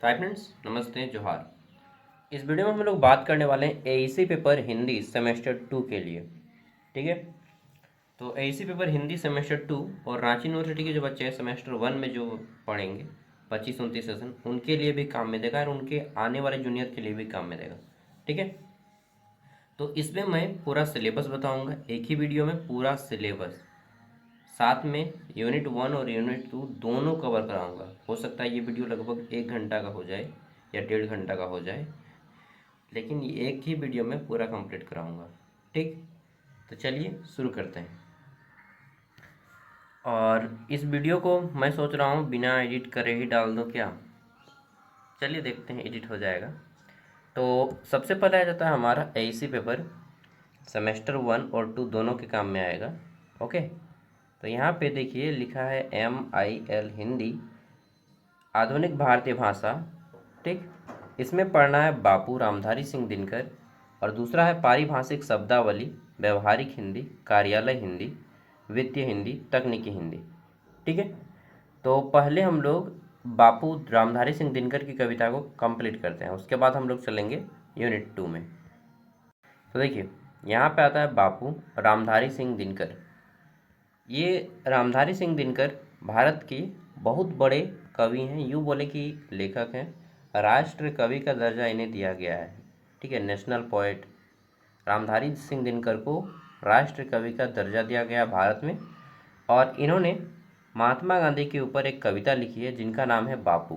तो hi friends, नमस्ते, जोहार। इस वीडियो में हम लोग बात करने वाले हैं एईसी पेपर हिंदी सेमेस्टर 2 के लिए। ठीक है। तो एईसी पेपर हिंदी सेमेस्टर 2 और रांची यूनिवर्सिटी के जो बच्चे हैं सेमेस्टर 1 में जो पढ़ेंगे 25-29 सेशन, उनके लिए भी काम में देगा और उनके आने वाले जूनियर के लिए भी काम में देगा। ठीक है। तो इसमें मैं पूरा सिलेबस बताऊंगा, एक ही वीडियो में पूरा सिलेबस, साथ में यूनिट 1 और यूनिट 2 दोनों कवर कराऊंगा। हो सकता है ये वीडियो लगभग 1 घंटा का हो जाए या 1.5 घंटा का हो जाए, लेकिन ये एक ही वीडियो में पूरा कंप्लीट कराऊंगा। ठीक। तो चलिए शुरू करते हैं। और इस वीडियो को मैं सोच रहा हूँ बिना एडिट करे ही डाल दूँ क्या। चलिए देखते हैं, एडिट हो जाएगा। तो सबसे पहले आ जाता है हमारा एईसी पेपर सेमेस्टर 1 और 2 दोनों के काम में आएगा। ओके। तो यहाँ पे देखिए लिखा है MIL हिंदी आधुनिक भारतीय भाषा। ठीक। इसमें पढ़ना है बापू रामधारी सिंह दिनकर, और दूसरा है पारिभाषिक शब्दावली, व्यवहारिक हिंदी, कार्यालय हिंदी, वित्तीय हिंदी, तकनीकी हिंदी। ठीक है। तो पहले हम लोग बापू रामधारी सिंह दिनकर की कविता को कंप्लीट करते हैं, उसके बाद हम लोग चलेंगे यूनिट 2 में। तो देखिए यहाँ पे आता है बापू रामधारी सिंह दिनकर। ये रामधारी सिंह दिनकर भारत के बहुत बड़े कवि हैं, यूँ बोले कि लेखक हैं। राष्ट्र कवि का दर्जा इन्हें दिया गया है। ठीक है, नेशनल पोएट रामधारी सिंह दिनकर को राष्ट्र कवि का दर्जा दिया गया भारत में। और इन्होंने महात्मा गांधी के ऊपर एक कविता लिखी है जिनका नाम है बापू।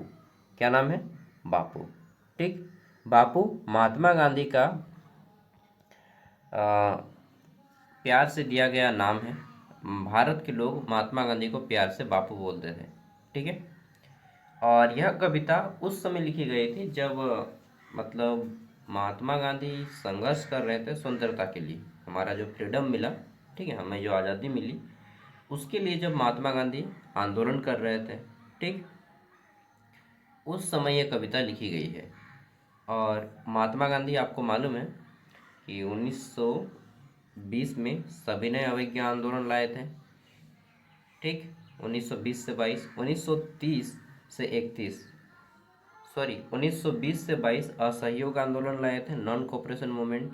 क्या नाम है? बापू। ठीक। बापू महात्मा गांधी का प्यार से दिया गया नाम है। भारत के लोग महात्मा गांधी को प्यार से बापू बोलते थे। ठीक है। और यह कविता उस समय लिखी गई थी जब मतलब महात्मा गांधी संघर्ष कर रहे थे स्वतंत्रता के लिए, हमारा जो फ्रीडम मिला, ठीक है, हमें जो आज़ादी मिली, उसके लिए जब महात्मा गांधी आंदोलन कर रहे थे। ठीक। उस समय यह कविता लिखी गई है। और महात्मा गांधी आपको मालूम है कि 1920 में सविनय अवज्ञा आंदोलन लाए थे। ठीक। 1920 से 22, 1930 से 31, सॉरी 1920 से 22 असहयोग आंदोलन लाए थे, नॉन कोऑपरेशन मूवमेंट।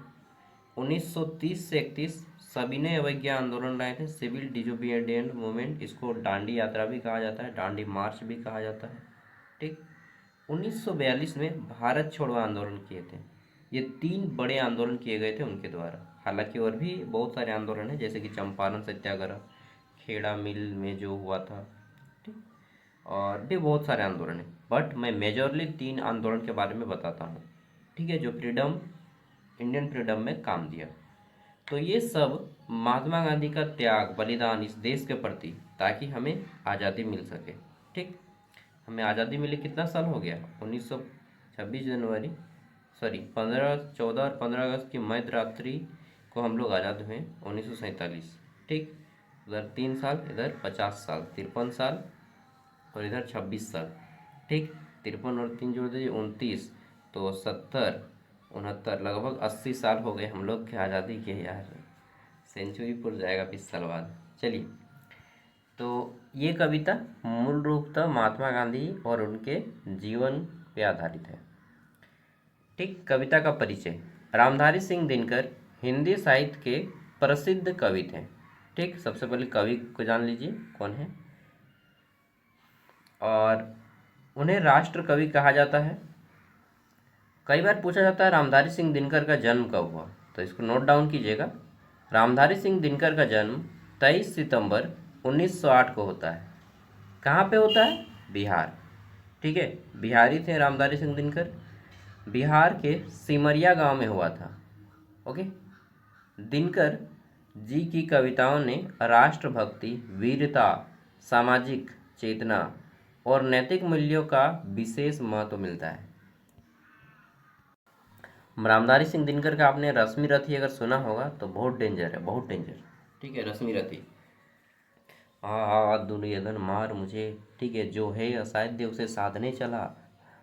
1930 से 31 सविनय अवज्ञा आंदोलन लाए थे, सिविल डिसोबीडिएंट मूवमेंट। इसको डांडी यात्रा भी कहा जाता है, डांडी मार्च भी कहा जाता है। ठीक। 1942 में भारत छोड़ो आंदोलन किए थे। ये 3 बड़े आंदोलन किए गए थे उनके द्वारा। हालांकि और भी बहुत सारे आंदोलन हैं, जैसे कि चंपारण सत्याग्रह, खेड़ा मिल में जो हुआ था, ठीक, और भी बहुत सारे आंदोलन हैं, बट मैं मेजरली 3 आंदोलन के बारे में बताता हूँ। ठीक है, जो फ्रीडम, इंडियन फ्रीडम में काम दिया। तो ये सब महात्मा गांधी का त्याग, बलिदान इस देश के प्रति, ताकि हमें आज़ादी मिल सके। ठीक। हमें आज़ादी मिले कितना साल हो गया? 26 जनवरी, सॉरी 15, 14 और 15 अगस्त की मध्य रात्रि को हम लोग आज़ाद हुए, 1947। ठीक। उधर 3 साल, इधर 50 साल, 53 साल, और इधर 26 साल। ठीक। 53 और 3 जोड़ दीजिए 29, तो 70, 69, लगभग 80 साल हो गए हम लोग की आज़ादी के यार। सेंचुरी पुर जाएगा 20 साल बाद। चलिए, तो ये कविता मूल रूपतः महात्मा गांधी और उनके जीवन पे आधारित है। ठीक। कविता का परिचय। रामधारी सिंह दिनकर हिंदी साहित्य के प्रसिद्ध कवि थे। ठीक। सबसे पहले कवि को जान लीजिए कौन है। और उन्हें राष्ट्र कवि कहा जाता है। कई बार पूछा जाता है रामधारी सिंह दिनकर का जन्म कब हुआ, तो इसको नोट डाउन कीजिएगा। रामधारी सिंह दिनकर का जन्म 23 सितंबर 1908 को होता है। कहाँ पे होता है? बिहार। ठीक है, बिहारी थे रामधारी सिंह दिनकर। बिहार के सिमरिया गांव में हुआ था। ओके। दिनकर जी की कविताओं ने राष्ट्रभक्ति, वीरता, सामाजिक चेतना और नैतिक मूल्यों का विशेष महत्व मिलता है। रामधारी सिंह दिनकर का आपने रश्मि रथी अगर सुना होगा तो बहुत डेंजर है, बहुत डेंजर। ठीक है, रश्मि रथी। दुर्योधन मार मुझे, ठीक है, जो है असाध्य उसे साधने चला,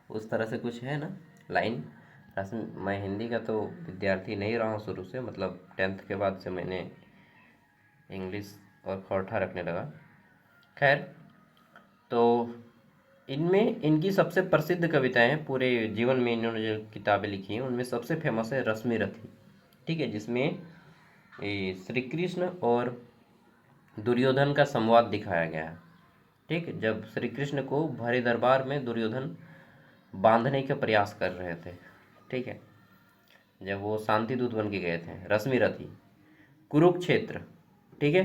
उस तरह से कुछ है ना लाइन। रश्मि, मैं हिंदी का तो विद्यार्थी नहीं रहा हूँ शुरू से, मतलब 10th के बाद से मैंने इंग्लिश और खौठा रखने लगा। खैर, तो इनमें इनकी सबसे प्रसिद्ध कविताएं हैं, पूरे जीवन में इन्होंने जो किताबें लिखी हैं उनमें सबसे फेमस है रश्मि रथी। ठीक है, जिसमें श्री कृष्ण और दुर्योधन का संवाद दिखाया गया है। ठीक है, जब श्री कृष्ण को भरे दरबार में दुर्योधन बांधने का प्रयास कर रहे थे। ठीक है, जब वो शांति दूत बन के गए थे। रश्मि रथी, कुरुक्षेत्र, ठीक है,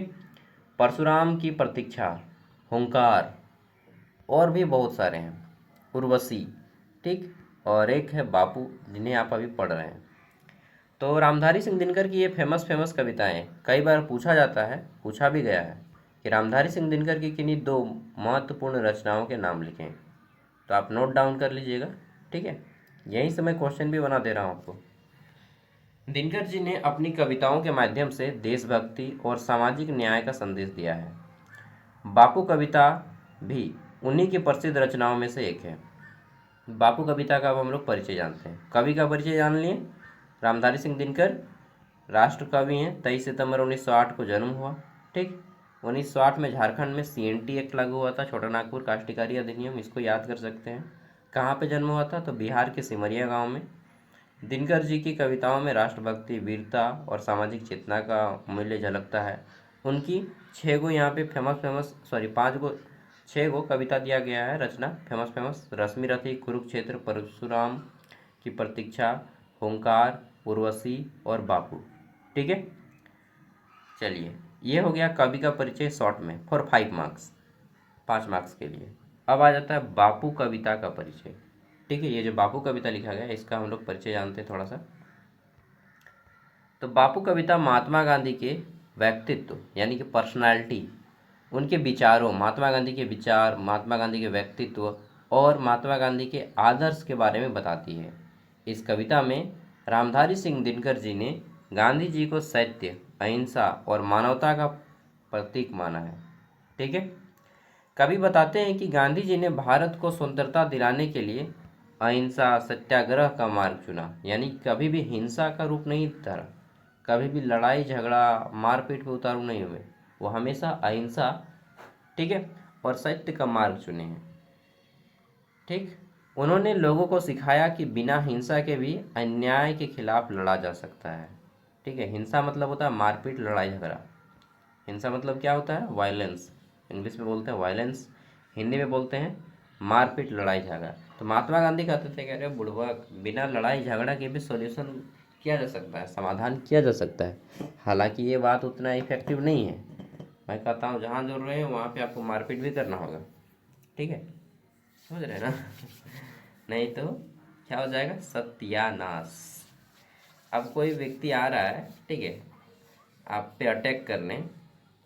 परशुराम की प्रतीक्षा, हुंकार, और भी बहुत सारे हैं, उर्वशी। ठीक, और एक है बापू, जिन्हें आप अभी पढ़ रहे हैं। तो रामधारी सिंह दिनकर की ये फेमस फेमस कविताएं, कई बार पूछा जाता है, पूछा भी गया है कि रामधारी सिंह दिनकर की किन्हीं दो महत्वपूर्ण रचनाओं के नाम लिखें। तो आप नोट डाउन कर लीजिएगा। ठीक है, यहीं से मैं क्वेश्चन भी बना दे रहा हूँ आपको। दिनकर जी ने अपनी कविताओं के माध्यम से देशभक्ति और सामाजिक न्याय का संदेश दिया है। बापू कविता भी उन्हीं की प्रसिद्ध रचनाओं में से एक है। बापू कविता का अब हम लोग परिचय जानते हैं। कवि का परिचय जान लिए। रामधारी सिंह दिनकर राष्ट्र कवि हैं। 23 सितंबर 1908 को जन्म हुआ। ठीक, 1908 में झारखंड में CNT एक्ट लागू हुआ था, छोटा नागपुर काश्तकारी अधिनियम, इसको याद कर सकते हैं। कहाँ पे जन्म हुआ था? तो बिहार के सिमरिया गांव में। दिनकर जी की कविताओं में राष्ट्रभक्ति, वीरता और सामाजिक चेतना का मूल्य झलकता है। उनकी 6 गो यहाँ पे पाँच गो 6 गो कविता दिया गया है, रचना फेमस फेमस। रश्मि रथी, कुरुक्षेत्र, परशुराम की प्रतीक्षा, हुंकार, उर्वशी और बापू। ठीक है, चलिए, ये हो गया कवि का परिचय शॉर्ट में फॉर 5 मार्क्स, 5 मार्क्स के लिए। अब आ जाता है बापू कविता का परिचय। ठीक है, ये जो बापू कविता लिखा गया है इसका हम लोग परिचय जानते हैं थोड़ा सा। तो बापू कविता महात्मा गांधी के व्यक्तित्व यानी कि पर्सनालिटी, उनके विचारों, महात्मा गांधी के विचार, महात्मा गांधी के व्यक्तित्व और महात्मा गांधी के आदर्श के बारे में बताती है। इस कविता में रामधारी सिंह दिनकर जी ने गांधी जी को सत्य, अहिंसा और मानवता का प्रतीक माना है। ठीक है, कवि बताते हैं कि गांधी जी ने भारत को स्वतंत्रता दिलाने के लिए अहिंसा, सत्याग्रह का मार्ग चुना, यानी कभी भी हिंसा का रूप नहीं धरा, कभी भी लड़ाई झगड़ा मारपीट पे उतारू नहीं हुए, वो हमेशा अहिंसा, ठीक है, और सत्य का मार्ग चुने हैं। ठीक, उन्होंने लोगों को सिखाया कि बिना हिंसा के भी अन्याय के खिलाफ लड़ा जा सकता है। ठीक है, हिंसा मतलब होता है मारपीट, लड़ाई झगड़ा। हिंसा मतलब क्या होता है? वायलेंस। इंग्लिश में बोलते हैं वायलेंस, हिंदी में बोलते हैं मारपीट, लड़ाई झगड़ा। तो महात्मा गांधी कहते थे, कह रहे बुड़बक, बिना लड़ाई झगड़ा के भी सॉल्यूशन किया जा सकता है, समाधान किया जा सकता है। हालांकि ये बात उतना इफेक्टिव नहीं है। मैं कहता हूँ जहाँ जोड़ रहे हैं वहाँ पे आपको मारपीट भी करना होगा। ठीक है, समझ रहे हैं ना? नहीं तो क्या हो जाएगा? सत्यानाश। अब कोई व्यक्ति आ रहा है, ठीक है, आप पे अटैक करने,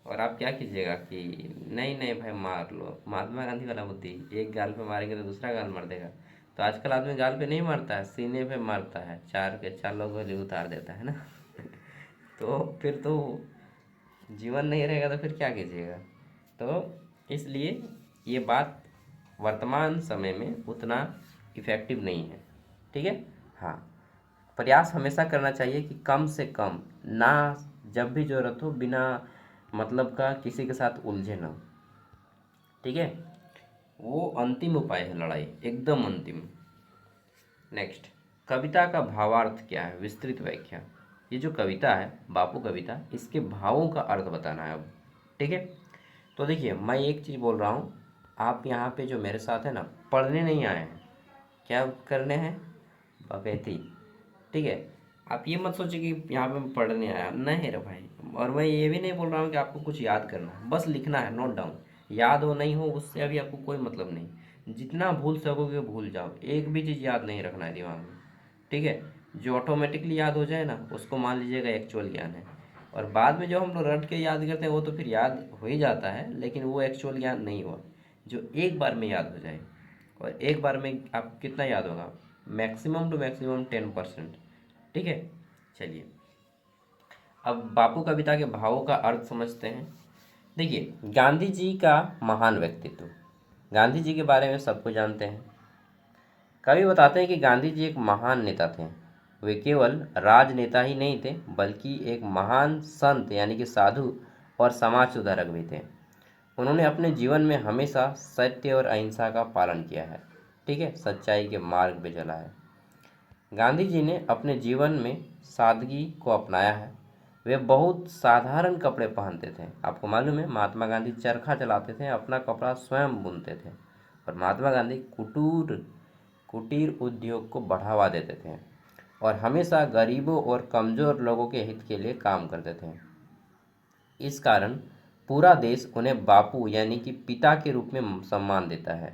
और आप क्या कीजिएगा कि नहीं नहीं भाई मार लो, महात्मा गांधी वाला बुद्धि, एक गाल पे मारेंगे तो दूसरा गाल मार देगा। तो आजकल आदमी गाल पे नहीं मारता है, सीने पे मारता है, 4 लोग गोली उतार देता है ना। तो फिर तो जीवन नहीं रहेगा, तो फिर क्या कीजिएगा? तो इसलिए ये बात वर्तमान समय में उतना इफ़ेक्टिव नहीं है। ठीक है, हाँ, प्रयास हमेशा करना चाहिए कि कम से कम ना, जब भी ज़रूरत हो बिना मतलब का किसी के साथ उलझे ना। ठीक है, वो अंतिम उपाय है, लड़ाई एकदम अंतिम। नेक्स्ट, कविता का भावार्थ क्या है? विस्तृत व्याख्या। ये जो कविता है बापू कविता, इसके भावों का अर्थ बताना है अब। ठीक है, तो देखिए मैं एक चीज़ बोल रहा हूँ, आप यहाँ पे जो मेरे साथ है ना, पढ़ने नहीं आए हैं, क्या करने हैं? बकैती। ठीक है, आप ये मत सोचिए कि यहाँ पे मैं पढ़ने आया, नहीं रे भाई। और मैं ये भी नहीं बोल रहा हूँ कि आपको कुछ याद करना है, बस लिखना है, नोट डाउन। याद हो नहीं हो उससे अभी आपको कोई मतलब नहीं, जितना भूल सकोगे भूल जाओ, एक भी चीज़ याद नहीं रखना है दिमाग में। ठीक है, जो ऑटोमेटिकली याद हो जाए ना उसको मान लीजिएगा एक्चुअल ज्ञान है। और बाद में जो हम लोग रट के याद करते हैं वो तो फिर याद हो ही जाता है, लेकिन वो एक्चुअल ज्ञान नहीं हुआ जो एक बार में याद हो जाए। और एक बार में आप कितना याद होगा? Maximum to maximum 10%। ठीक है, चलिए अब बापू कविता के भावों का अर्थ समझते हैं। देखिए, गांधी जी का महान व्यक्तित्व, गांधी जी के बारे में सबको जानते हैं। कवि बताते हैं कि गांधी जी एक महान नेता थे। वे केवल राजनेता ही नहीं थे, बल्कि एक महान संत यानी कि साधु और समाज सुधारक भी थे। उन्होंने अपने जीवन में हमेशा सत्य और अहिंसा का पालन किया है, ठीक है, सच्चाई के मार्ग पे चला है। गांधी जी ने अपने जीवन में सादगी को अपनाया है। वे बहुत साधारण कपड़े पहनते थे। आपको मालूम है महात्मा गांधी चरखा चलाते थे, अपना कपड़ा स्वयं बुनते थे। और महात्मा गांधी कुटीर उद्योग को बढ़ावा देते थे और हमेशा गरीबों और कमज़ोर लोगों के हित के लिए काम करते थे। इस कारण पूरा देश उन्हें बापू यानी कि पिता के रूप में सम्मान देता है।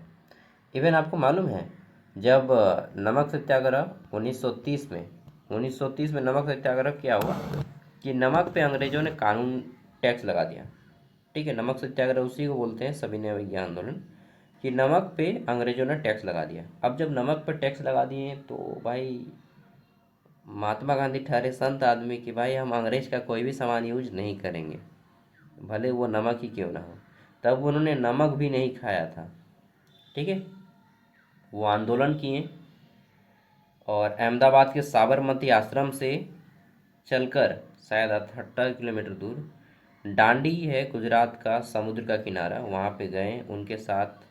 इवन आपको मालूम है जब नमक सत्याग्रह 1930 में नमक सत्याग्रह क्या हुआ कि नमक पे अंग्रेजों ने कानून टैक्स लगा दिया। ठीक है, नमक सत्याग्रह उसी को बोलते हैं सविनय अवज्ञा आंदोलन, कि नमक पे अंग्रेजों ने टैक्स लगा दिया। अब जब नमक पे टैक्स लगा दिए तो भाई महात्मा गांधी ठहरे संत आदमी कि भाई हम अंग्रेज का कोई भी सामान यूज नहीं करेंगे, भले वो नमक ही क्यों ना हो। तब उन्होंने नमक भी नहीं खाया था। ठीक है, वो आंदोलन किए और अहमदाबाद के साबरमती आश्रम से चलकर शायद 78 किलोमीटर दूर दांडी है गुजरात का समुद्र का किनारा, वहाँ पे गए उनके साथ।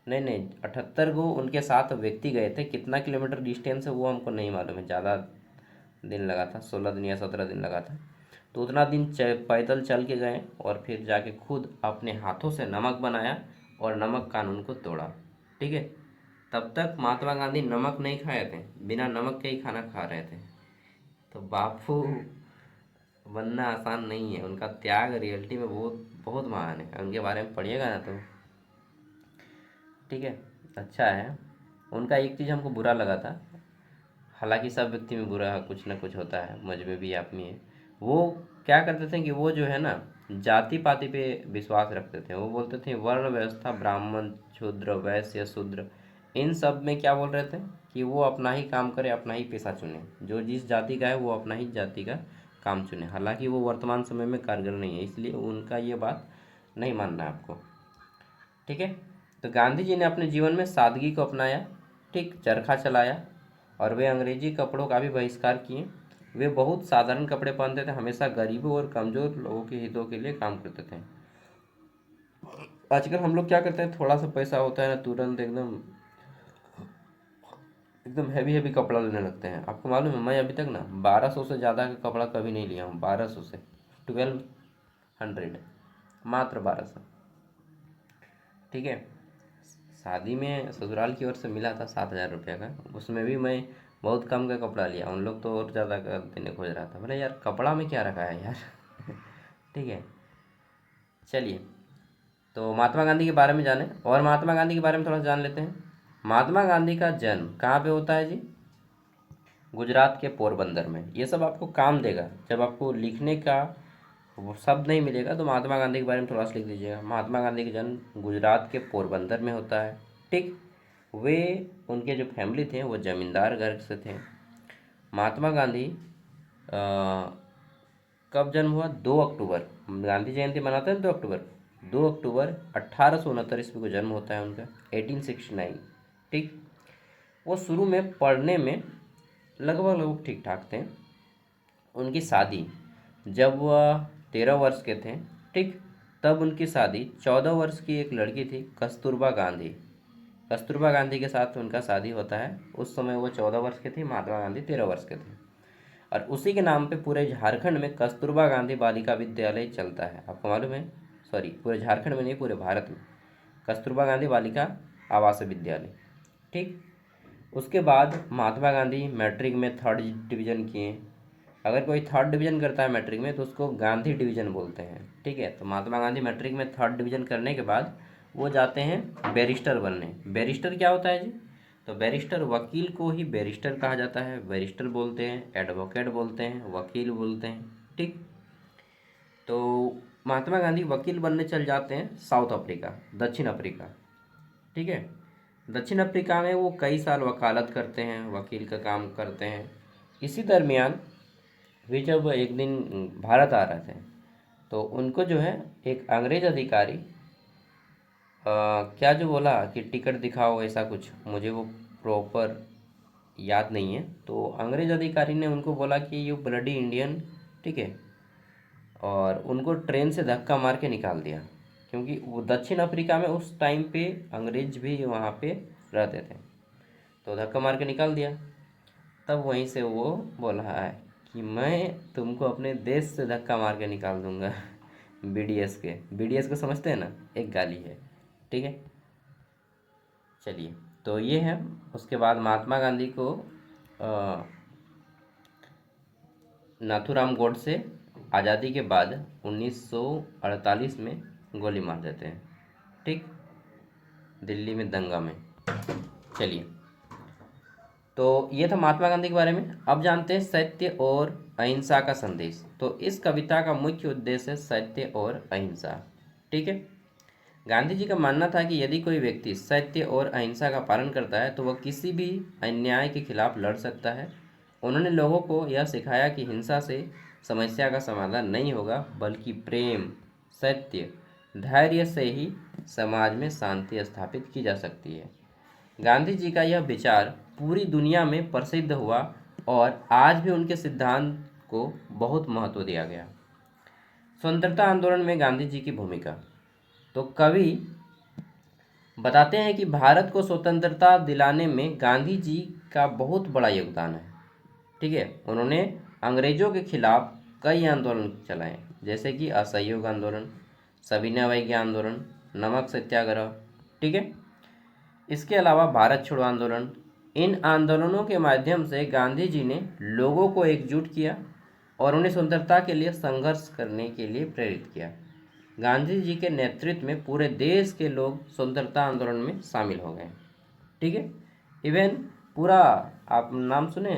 नहीं नहीं, 78 को उनके साथ व्यक्ति गए थे। कितना किलोमीटर डिस्टेंस है वो हमको नहीं मालूम है, ज़्यादा दिन लगा था, 16 दिन या 17 दिन लगा था। तो उतना दिन पैदल चल के गए और फिर जाके खुद अपने हाथों से नमक बनाया और नमक कानून को तोड़ा। ठीक है, तब तक महात्मा गांधी नमक नहीं खाए थे, बिना नमक के ही खाना खा रहे थे। तो बापू बनना आसान नहीं है, उनका त्याग रियलिटी में बहुत बहुत महान है। उनके बारे में पढ़िएगा ना तो ठीक है, अच्छा है। उनका एक चीज़ हमको बुरा लगा था, हालांकि सब व्यक्ति में बुरा कुछ ना कुछ होता है, मुझ में भी आप में है। वो क्या करते थे कि वो जो है ना जाति पाति पे विश्वास रखते थे। वो बोलते थे वर्ण व्यवस्था, ब्राह्मण शूद्र वैश्य शूद्र, इन सब में क्या बोल रहे थे कि वो अपना ही काम करे, अपना ही पेशा चुने, जो जिस जाति का है वो अपना ही जाति का काम चुने। हालांकि वो वर्तमान समय में कारगर नहीं है, इसलिए उनका ये बात नहीं मानना है आपको। ठीक है, तो गांधी जी ने अपने जीवन में सादगी को अपनाया, ठीक, चरखा चलाया और वे अंग्रेजी कपड़ों का भी बहिष्कार किए। वे बहुत साधारण कपड़े पहनते थे, हमेशा गरीबों और कमज़ोर लोगों के हितों के लिए काम करते थे। आजकल हम लोग क्या करते हैं, थोड़ा सा पैसा होता है ना तुरंत एकदम एकदम हैवी हैवी कपड़ा लेने लगते हैं। आपको मालूम है मैं अभी तक ना 1200 से ज़्यादा का कपड़ा कभी नहीं लिया हूँ। 1200 से 1200, मात्र 1200। ठीक है, शादी में ससुराल की ओर से मिला था 7,000 रुपये का, उसमें भी मैं बहुत कम का कपड़ा लिया। उन लोग तो और ज़्यादा का देने खोज रहा था। बोले यार कपड़ा में क्या रखा है यार ठीक है, चलिए, तो महात्मा गांधी के बारे में जाने और महात्मा गांधी के बारे में थोड़ा जान लेते हैं। महात्मा गांधी का जन्म कहाँ पे होता है जी? गुजरात के पोरबंदर में। ये सब आपको काम देगा, जब आपको लिखने का वो शब्द नहीं मिलेगा तो महात्मा गांधी के बारे में थोड़ा सा लिख दीजिएगा। महात्मा गांधी का जन्म गुजरात के पोरबंदर में होता है। ठीक, वे उनके जो फैमिली थे वो जमींदार घर से थे। महात्मा गांधी कब जन्म हुआ? 2 अक्टूबर, गांधी जयंती मनाते हैं 2 अक्टूबर। 2 अक्टूबर 1869 ईस्वी को जन्म होता है उनका, 1869। ठीक, वो शुरू में पढ़ने में लगभग लगभग ठीक ठाक थे। उनकी शादी जब वह 13 वर्ष के थे, ठीक, तब उनकी शादी 14 वर्ष की एक लड़की थी कस्तूरबा गांधी के साथ उनका शादी होता है। उस समय वो 14 वर्ष के थे, महात्मा गांधी 13 वर्ष के थे। और उसी के नाम पे पूरे झारखंड में कस्तूरबा गांधी बालिका विद्यालय चलता है। आपको मालूम है? सॉरी, पूरे झारखंड में नहीं, पूरे भारत में कस्तूरबा गांधी बालिका आवासीय विद्यालय। ठीक, उसके बाद महात्मा गांधी मैट्रिक में 3rd डिवीज़न किए। अगर कोई 3rd डिवीज़न करता है मैट्रिक में तो उसको गांधी डिवीज़न बोलते हैं। ठीक है, तो महात्मा गांधी मैट्रिक में 3rd डिवीज़न करने के बाद वो जाते हैं बैरिस्टर बनने। बैरिस्टर क्या होता है जी? तो बैरिस्टर वकील को ही बैरिस्टर कहा जाता है। बैरिस्टर बोलते हैं, एडवोकेट बोलते हैं, वकील बोलते हैं। ठीक, तो महात्मा गांधी वकील बनने चल जाते हैं साउथ अफ्रीका, दक्षिण अफ्रीका। ठीक है, दक्षिण अफ्रीका में वो कई साल वकालत करते हैं, वकील का काम करते हैं। इसी दरमियान वे जब एक दिन भारत आ रहे थे तो उनको जो है एक अंग्रेज अधिकारी क्या जो बोला कि टिकट दिखाओ, ऐसा कुछ, मुझे वो प्रॉपर याद नहीं है। तो अंग्रेज अधिकारी ने उनको बोला कि यू ब्लडी इंडियन, ठीक है, और उनको ट्रेन से धक्का मार के निकाल दिया। क्योंकि वो दक्षिण अफ्रीका में उस टाइम पे अंग्रेज भी वहाँ पे रहते थे, तो धक्का मार के निकाल दिया। तब वहीं से वो बोला है कि मैं तुमको अपने देश से धक्का मार के निकाल दूंगा। बीडीएस को समझते हैं ना, एक गाली है। ठीक है, चलिए, तो ये है। उसके बाद महात्मा गांधी को अ, नाथूराम गोडसे आज़ादी के बाद 1948 में गोली मार देते हैं। ठीक, दिल्ली में दंगा में। चलिए, तो ये था महात्मा गांधी के बारे में। अब जानते हैं सत्य और अहिंसा का संदेश। तो इस कविता का मुख्य उद्देश्य है सत्य और अहिंसा। ठीक है, गांधी जी का मानना था कि यदि कोई व्यक्ति सत्य और अहिंसा का पालन करता है तो वह किसी भी अन्याय के खिलाफ लड़ सकता है। उन्होंने लोगों को यह सिखाया कि हिंसा से समस्या का समाधान नहीं होगा, बल्कि प्रेम, सत्य, धैर्य से ही समाज में शांति स्थापित की जा सकती है। गांधी जी का यह विचार पूरी दुनिया में प्रसिद्ध हुआ और आज भी उनके सिद्धांत को बहुत महत्व दिया गया। स्वतंत्रता आंदोलन में गांधी जी की भूमिका। तो कवि बताते हैं कि भारत को स्वतंत्रता दिलाने में गांधी जी का बहुत बड़ा योगदान है। ठीक है, उन्होंने अंग्रेजों के खिलाफ कई आंदोलन चलाए, जैसे कि असहयोग आंदोलन, सविनय अवज्ञा आंदोलन, नमक सत्याग्रह। ठीक है, इसके अलावा भारत छोड़ो आंदोलन। इन आंदोलनों के माध्यम से गांधी जी ने लोगों को एकजुट किया और उन्हें स्वतंत्रता के लिए संघर्ष करने के लिए प्रेरित किया। गांधी जी के नेतृत्व में पूरे देश के लोग स्वतंत्रता आंदोलन में शामिल हो गए। ठीक है, इवन पूरा, आप नाम सुने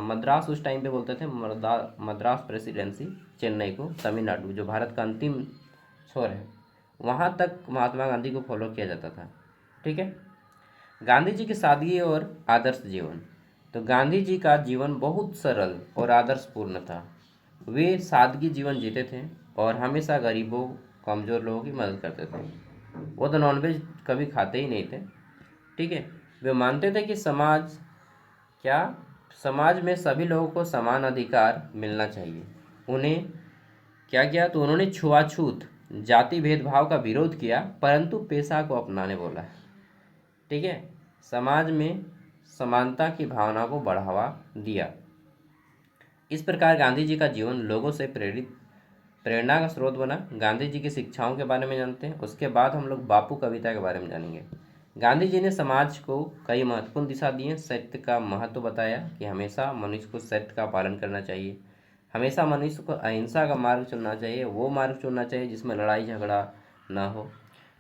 मद्रास, उस टाइम पे बोलते थे मद्रास प्रेसिडेंसी, चेन्नई को, तमिलनाडु जो भारत का अंतिम छोर है, वहाँ तक महात्मा गांधी को फॉलो किया जाता था। ठीक है, गांधी जी की सादगी और आदर्श जीवन। तो गांधी जी का जीवन बहुत सरल और आदर्शपूर्ण था। वे सादगी जीवन जीते थे और हमेशा गरीबों, कमज़ोर लोगों की मदद करते थे। वो तो नॉनवेज कभी खाते ही नहीं थे। ठीक है, वे मानते थे कि क्या समाज में सभी लोगों को समान अधिकार मिलना चाहिए। उन्हें क्या किया, तो उन्होंने छुआछूत, जाति भेदभाव का विरोध किया, परंतु पेशा को अपनाने बोला। ठीक है, समाज में समानता की भावना को बढ़ावा दिया। इस प्रकार गांधी जी का जीवन लोगों से प्रेरणा का स्रोत बना। गांधी जी की शिक्षाओं के बारे में जानते हैं। उसके बाद हम लोग बापू कविता के बारे में जानेंगे। गांधी जी ने समाज को कई महत्वपूर्ण दिशा दी है। सत्य का महत्व बताया कि हमेशा मनुष्य को सत्य का पालन करना चाहिए, हमेशा मनुष्य को अहिंसा का मार्ग चुनना चाहिए, वो मार्ग चुनना चाहिए जिसमें लड़ाई झगड़ा ना हो।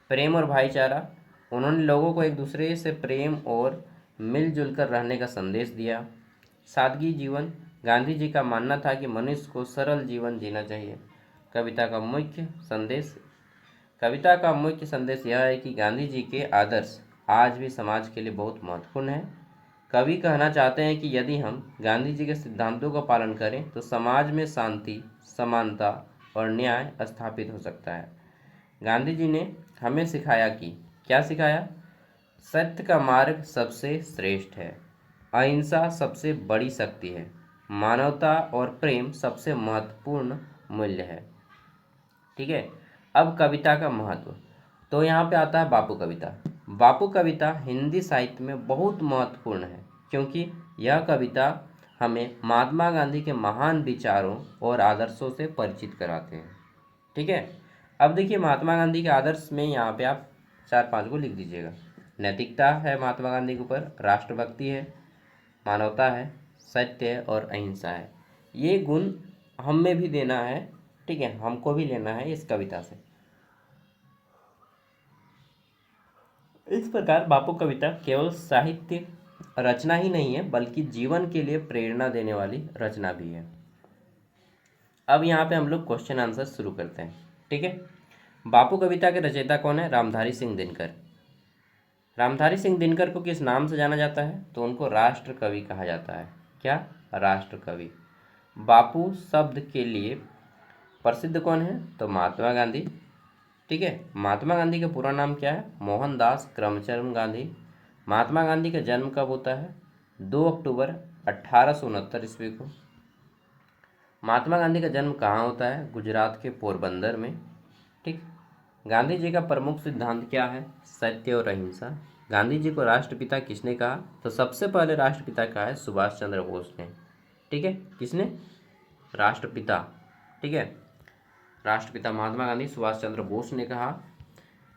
प्रेम और भाईचारा, उन्होंने लोगों को एक दूसरे से प्रेम और मिलजुल कर रहने का संदेश दिया। सादगी जीवन, गांधी जी का मानना था कि मनुष्य को सरल जीवन जीना चाहिए। कविता का मुख्य संदेश यह है कि गांधी जी के आदर्श आज भी समाज के लिए बहुत महत्वपूर्ण है। कवि कहना चाहते हैं कि यदि हम गांधी जी के सिद्धांतों का पालन करें तो समाज में शांति, समानता और न्याय स्थापित हो सकता है। गांधी जी ने हमें सिखाया कि, क्या सिखाया? सत्य का मार्ग सबसे श्रेष्ठ है, अहिंसा सबसे बड़ी शक्ति है, मानवता और प्रेम सबसे महत्वपूर्ण मूल्य है। ठीक है, अब कविता का महत्व। तो यहाँ पे आता है बापू कविता। बापू कविता हिंदी साहित्य में बहुत महत्वपूर्ण है, क्योंकि यह कविता हमें महात्मा गांधी के महान विचारों और आदर्शों से परिचित कराते हैं। ठीक है, अब देखिए महात्मा गांधी के आदर्श में यहाँ पे आप 4-5 को लिख दीजिएगा। नैतिकता है महात्मा गांधी के ऊपर, राष्ट्रभक्ति है, मानवता है, सत्य है और अहिंसा है। ये गुण हम में भी देना है। ठीक है, हमको भी लेना है इस कविता से। इस प्रकार बापू कविता केवल साहित्य रचना ही नहीं है, बल्कि जीवन के लिए प्रेरणा देने वाली रचना भी है। अब यहाँ पे हम लोग क्वेश्चन आंसर शुरू करते हैं। ठीक है, बापू कविता के रचयिता कौन है? रामधारी सिंह दिनकर। रामधारी सिंह दिनकर को किस नाम से जाना जाता है? तो उनको राष्ट्र कवि कहा जाता है। क्या? राष्ट्र कवि। बापू शब्द के लिए प्रसिद्ध कौन है? तो महात्मा गांधी। ठीक है, महात्मा गांधी का पूरा नाम क्या है? मोहनदास करमचंद गांधी। महात्मा गांधी का जन्म कब होता है? 2 अक्टूबर 1869 ईस्वी को। महात्मा गांधी का जन्म कहाँ होता है? गुजरात के पोरबंदर में। ठीक, गांधी जी का प्रमुख सिद्धांत क्या है? सत्य और अहिंसा। गांधी जी को राष्ट्रपिता किसने कहा? तो सबसे पहले राष्ट्रपिता कहा है सुभाष चंद्र बोस ने। ठीक है, किसने? राष्ट्रपिता। ठीक है, राष्ट्रपिता महात्मा गांधी सुभाष चंद्र बोस ने कहा।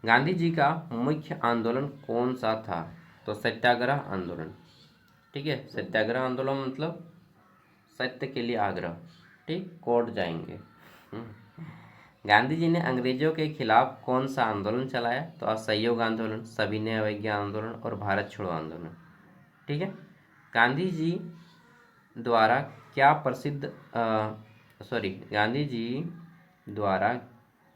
गांधी जी का मुख्य आंदोलन कौन सा था? तो सत्याग्रह आंदोलन। ठीक है, सत्याग्रह आंदोलन मतलब सत्य के लिए आग्रह। ठीक, कोर्ट जाएंगे। गांधी जी ने अंग्रेजों के खिलाफ कौन सा आंदोलन चलाया? तो असहयोग आंदोलन, सविनय अवज्ञा आंदोलन और भारत छोड़ो आंदोलन। ठीक है, गांधी जी द्वारा क्या प्रसिद्ध गांधी जी द्वारा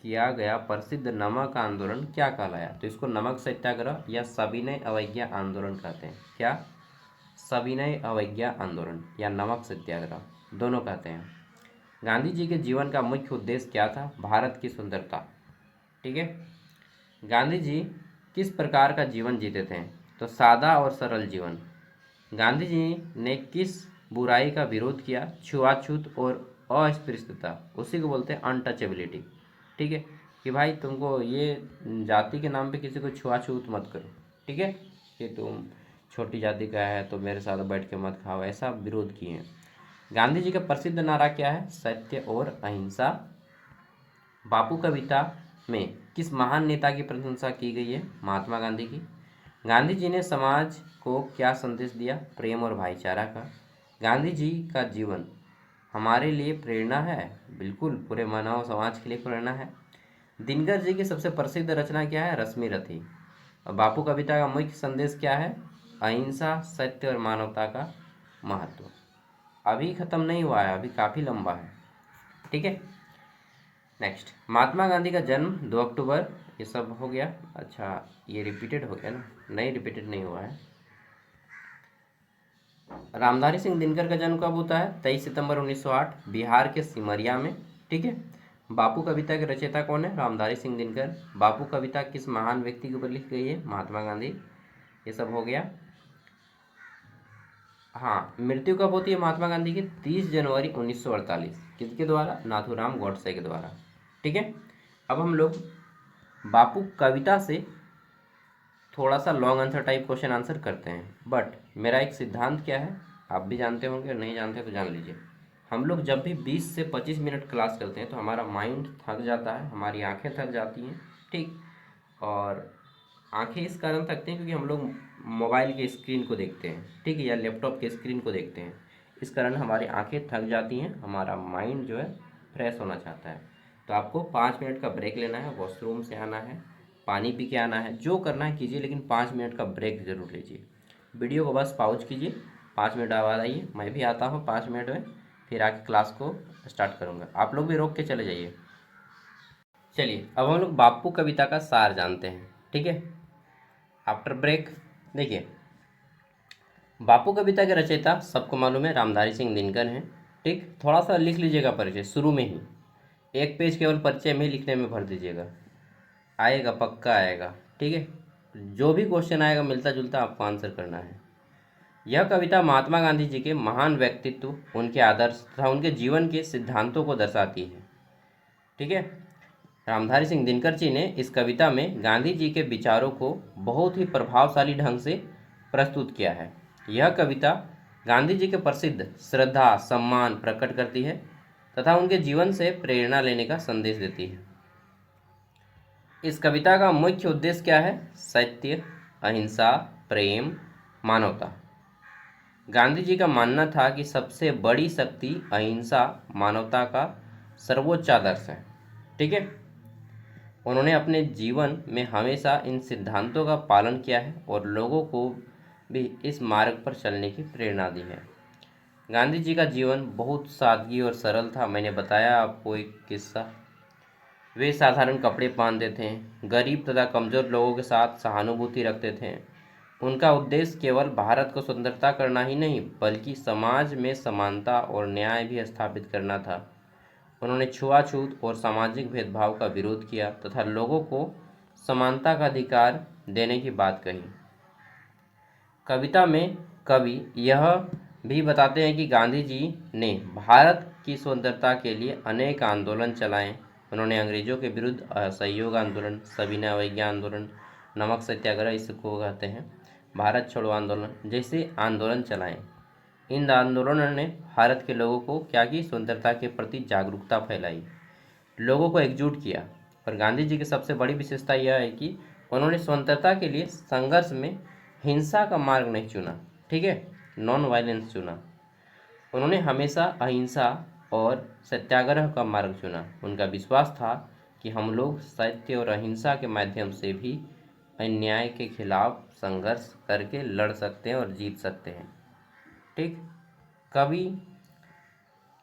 किया गया प्रसिद्ध नमक आंदोलन क्या कहलाया? तो इसको नमक सत्याग्रह या सविनय अवज्ञा आंदोलन कहते हैं। क्या? सविनय अवज्ञा आंदोलन या नमक सत्याग्रह, दोनों कहते हैं। गांधी जी के जीवन का मुख्य उद्देश्य क्या था? भारत की सुंदरता। ठीक है, गांधी जी किस प्रकार का जीवन जीते थे? तो सादा और सरल जीवन। गांधी जी ने किस बुराई का विरोध किया? छुआछूत और अस्पृश्यता, उसी को बोलते हैं अनटचेबिलिटी। ठीक है, कि भाई तुमको ये जाति के नाम पे किसी को छुआछूत मत करो। ठीक है, कि तुम छोटी जाति का है तो मेरे साथ बैठ के मत खाओ, ऐसा विरोध किए हैं। गांधी जी का प्रसिद्ध नारा क्या है? सत्य और अहिंसा। बापू कविता में किस महान नेता की प्रशंसा की गई है? महात्मा गांधी की। गांधी जी ने समाज को क्या संदेश दिया? प्रेम और भाईचारा का। गांधी जी का जीवन हमारे लिए प्रेरणा है? बिल्कुल, पूरे मानव समाज के लिए प्रेरणा है। दिनकर जी की सबसे प्रसिद्ध रचना क्या है? रश्मि रथी। और बापू कविता का मुख्य संदेश क्या है? अहिंसा, सत्य और मानवता का महत्व। अभी खत्म नहीं हुआ है, अभी काफ़ी लंबा है। ठीक है, नेक्स्ट, महात्मा गांधी का जन्म 2 अक्टूबर, ये सब हो गया। अच्छा, ये रिपीटेड हो गया ना? नहीं, रिपीटेड नहीं हुआ है। रामधारी सिंह दिनकर का जन्म कब होता है? 23 सितंबर 1908, बिहार के सिमरिया में। ठीक है, बापू कविता के रचयिता कौन है? रामधारी सिंह दिनकर। बापू कविता किस महान व्यक्ति के ऊपर लिखी गई है? महात्मा गांधी। ये सब हो गया। हाँ, मृत्यु कब होती है महात्मा गांधी की? 30 जनवरी 1948। किसके द्वारा? नाथूराम गॉडसे के द्वारा। ठीक है, अब हम लोग बापू कविता से थोड़ा सा long answer type question answer करते हैं। बट मेरा एक सिद्धांत क्या है, आप भी जानते होंगे, और नहीं जानते तो जान लीजिए। हम लोग जब भी 20 से 25 मिनट क्लास करते हैं तो हमारा माइंड थक जाता है, हमारी आंखें थक जाती हैं। ठीक, और आंखें इस कारण थकती हैं क्योंकि हम लोग मोबाइल के स्क्रीन को देखते हैं। ठीक है, या लैपटॉप के स्क्रीन को देखते हैं। इस कारण हमारी आंखें थक जाती हैं, हमारा माइंड जो है फ्रेश होना चाहता है। तो आपको 5 मिनट का ब्रेक लेना है, वॉशरूम से आना है, पानी पी के आना है, जो करना है कीजिए, लेकिन 5 मिनट का ब्रेक ज़रूर लीजिए। वीडियो को बस पॉज कीजिए, 5 मिनट बाद आइए, मैं भी आता हूँ 5 मिनट में, फिर आके क्लास को स्टार्ट करूँगा। आप लोग भी रोक के चले जाइए। चलिए, अब हम लोग बापू कविता का सार जानते हैं। ठीक है, आफ्टर ब्रेक। देखिए, बापू कविता के रचयिता सबको मालूम है, रामधारी सिंह दिनकर हैं। ठीक, थोड़ा सा लिख लीजिएगा परिचय शुरू में ही, एक पेज केवल परिचय में लिखने में भर दीजिएगा, आएगा, पक्का आएगा। ठीक है, जो भी क्वेश्चन आएगा मिलता जुलता आपको आंसर करना है। यह कविता महात्मा गांधी जी के महान व्यक्तित्व, उनके आदर्श तथा उनके जीवन के सिद्धांतों को दर्शाती है। ठीक है, रामधारी सिंह दिनकर जी ने इस कविता में गांधी जी के विचारों को बहुत ही प्रभावशाली ढंग से प्रस्तुत किया है। यह कविता गांधी जी के प्रसिद्ध श्रद्धा सम्मान प्रकट करती है तथा उनके जीवन से प्रेरणा लेने का संदेश देती है। इस कविता का मुख्य उद्देश्य क्या है? सत्य, अहिंसा, प्रेम, मानवता। गांधी जी का मानना था कि सबसे बड़ी शक्ति अहिंसा, मानवता का सर्वोच्च आदर्श है। ठीक है, उन्होंने अपने जीवन में हमेशा इन सिद्धांतों का पालन किया है और लोगों को भी इस मार्ग पर चलने की प्रेरणा दी है। गांधी जी का जीवन बहुत सादगी और सरल था। मैंने बताया आपको एक किस्सा। वे साधारण कपड़े पहनते थे, गरीब तथा कमज़ोर लोगों के साथ सहानुभूति रखते थे। उनका उद्देश्य केवल भारत को स्वतंत्रता करना ही नहीं बल्कि समाज में समानता और न्याय भी स्थापित करना था। उन्होंने छुआछूत और सामाजिक भेदभाव का विरोध किया तथा लोगों को समानता का अधिकार देने की बात कही। कविता में कवि यह भी बताते हैं कि गांधी जी ने भारत की स्वतंत्रता के लिए अनेक आंदोलन चलाए। उन्होंने अंग्रेजों के विरुद्ध असहयोग आंदोलन, सविनय अवज्ञा आंदोलन, नमक सत्याग्रह इसको कहते हैं, भारत छोड़ो आंदोलन जैसे आंदोलन चलाए। इन आंदोलनों ने भारत के लोगों को क्या की, स्वतंत्रता के प्रति जागरूकता फैलाई, लोगों को एकजुट किया। और गांधी जी की सबसे बड़ी विशेषता यह है कि उन्होंने स्वतंत्रता के लिए संघर्ष में हिंसा का मार्ग नहीं चुना, ठीक है, नॉन वायलेंस चुना। उन्होंने हमेशा अहिंसा और सत्याग्रह का मार्ग चुना। उनका विश्वास था कि हम लोग सत्य और अहिंसा के माध्यम से भी अन्याय के खिलाफ संघर्ष करके लड़ सकते हैं और जीत सकते हैं। ठीक, कवि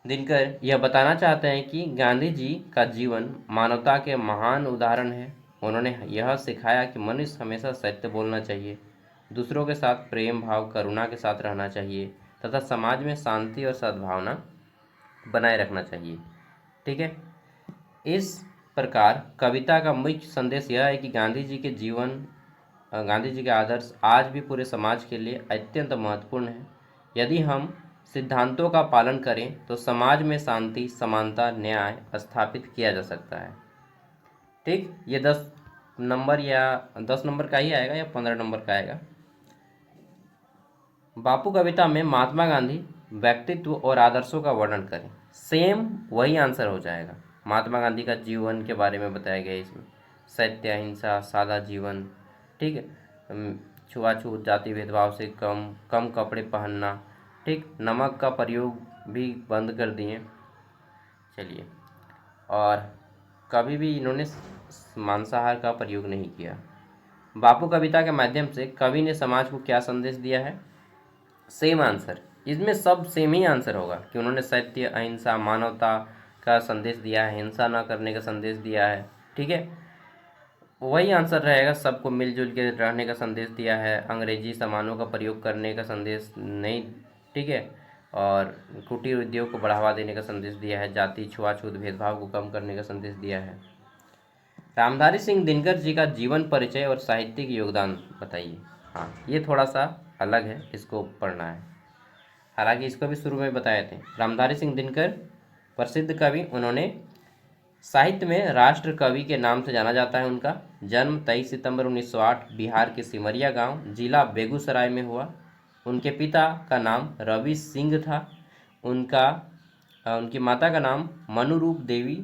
दिनकर यह बताना चाहते हैं कि गांधी जी का जीवन मानवता के महान उदाहरण है। उन्होंने यह सिखाया कि मनुष्य हमेशा सत्य बोलना चाहिए, दूसरों के साथ प्रेम भाव करुणा के साथ रहना चाहिए तथा समाज में शांति और सद्भावना बनाए रखना चाहिए। ठीक है, इस प्रकार कविता का मुख्य संदेश यह है कि गांधी जी के गांधी जी के आदर्श आज भी पूरे समाज के लिए अत्यंत महत्वपूर्ण है। यदि हम सिद्धांतों का पालन करें तो समाज में शांति, समानता, न्याय स्थापित किया जा सकता है। ठीक, ये 10 नंबर का ही आएगा या 15 नंबर का आएगा। बापू कविता में महात्मा गांधी व्यक्तित्व और आदर्शों का वर्णन करें, सेम वही आंसर हो जाएगा। महात्मा गांधी का जीवन के बारे में बताया गया है इसमें, सत्य, अहिंसा, सादा जीवन, ठीक है, छुआछूत, जाति भेदभाव से कम कम कपड़े पहनना, ठीक, नमक का प्रयोग भी बंद कर दिए। चलिए, और कभी भी इन्होंने मांसाहार का प्रयोग नहीं किया। बापू कविता के माध्यम से कवि ने समाज को क्या संदेश दिया है, सेम आंसर, इसमें सब सेम ही आंसर होगा कि उन्होंने सत्य, अहिंसा, मानवता का संदेश दिया है, हिंसा न करने का संदेश दिया है। ठीक है, वही आंसर रहेगा, सबको मिलजुल के रहने का संदेश दिया है, अंग्रेजी सामानों का प्रयोग करने का संदेश नहीं, ठीक है, और कुटीर उद्योग को बढ़ावा देने का संदेश दिया है, जाति छुआछूत भेदभाव को कम करने का संदेश दिया है। रामधारी सिंह दिनकर जी का जीवन परिचय और साहित्यिक योगदान बताइए। हाँ, ये थोड़ा सा अलग है, इसको पढ़ना है, हालांकि इसको भी शुरू में बताए थे। रामधारी सिंह दिनकर प्रसिद्ध कवि, उन्होंने साहित्य में राष्ट्र कवि के नाम से जाना जाता है। उनका जन्म 23 सितंबर 1908 बिहार के सिमरिया गांव, जिला बेगूसराय में हुआ। उनके पिता का नाम रवि सिंह था, उनकी माता का नाम मनुरूप देवी,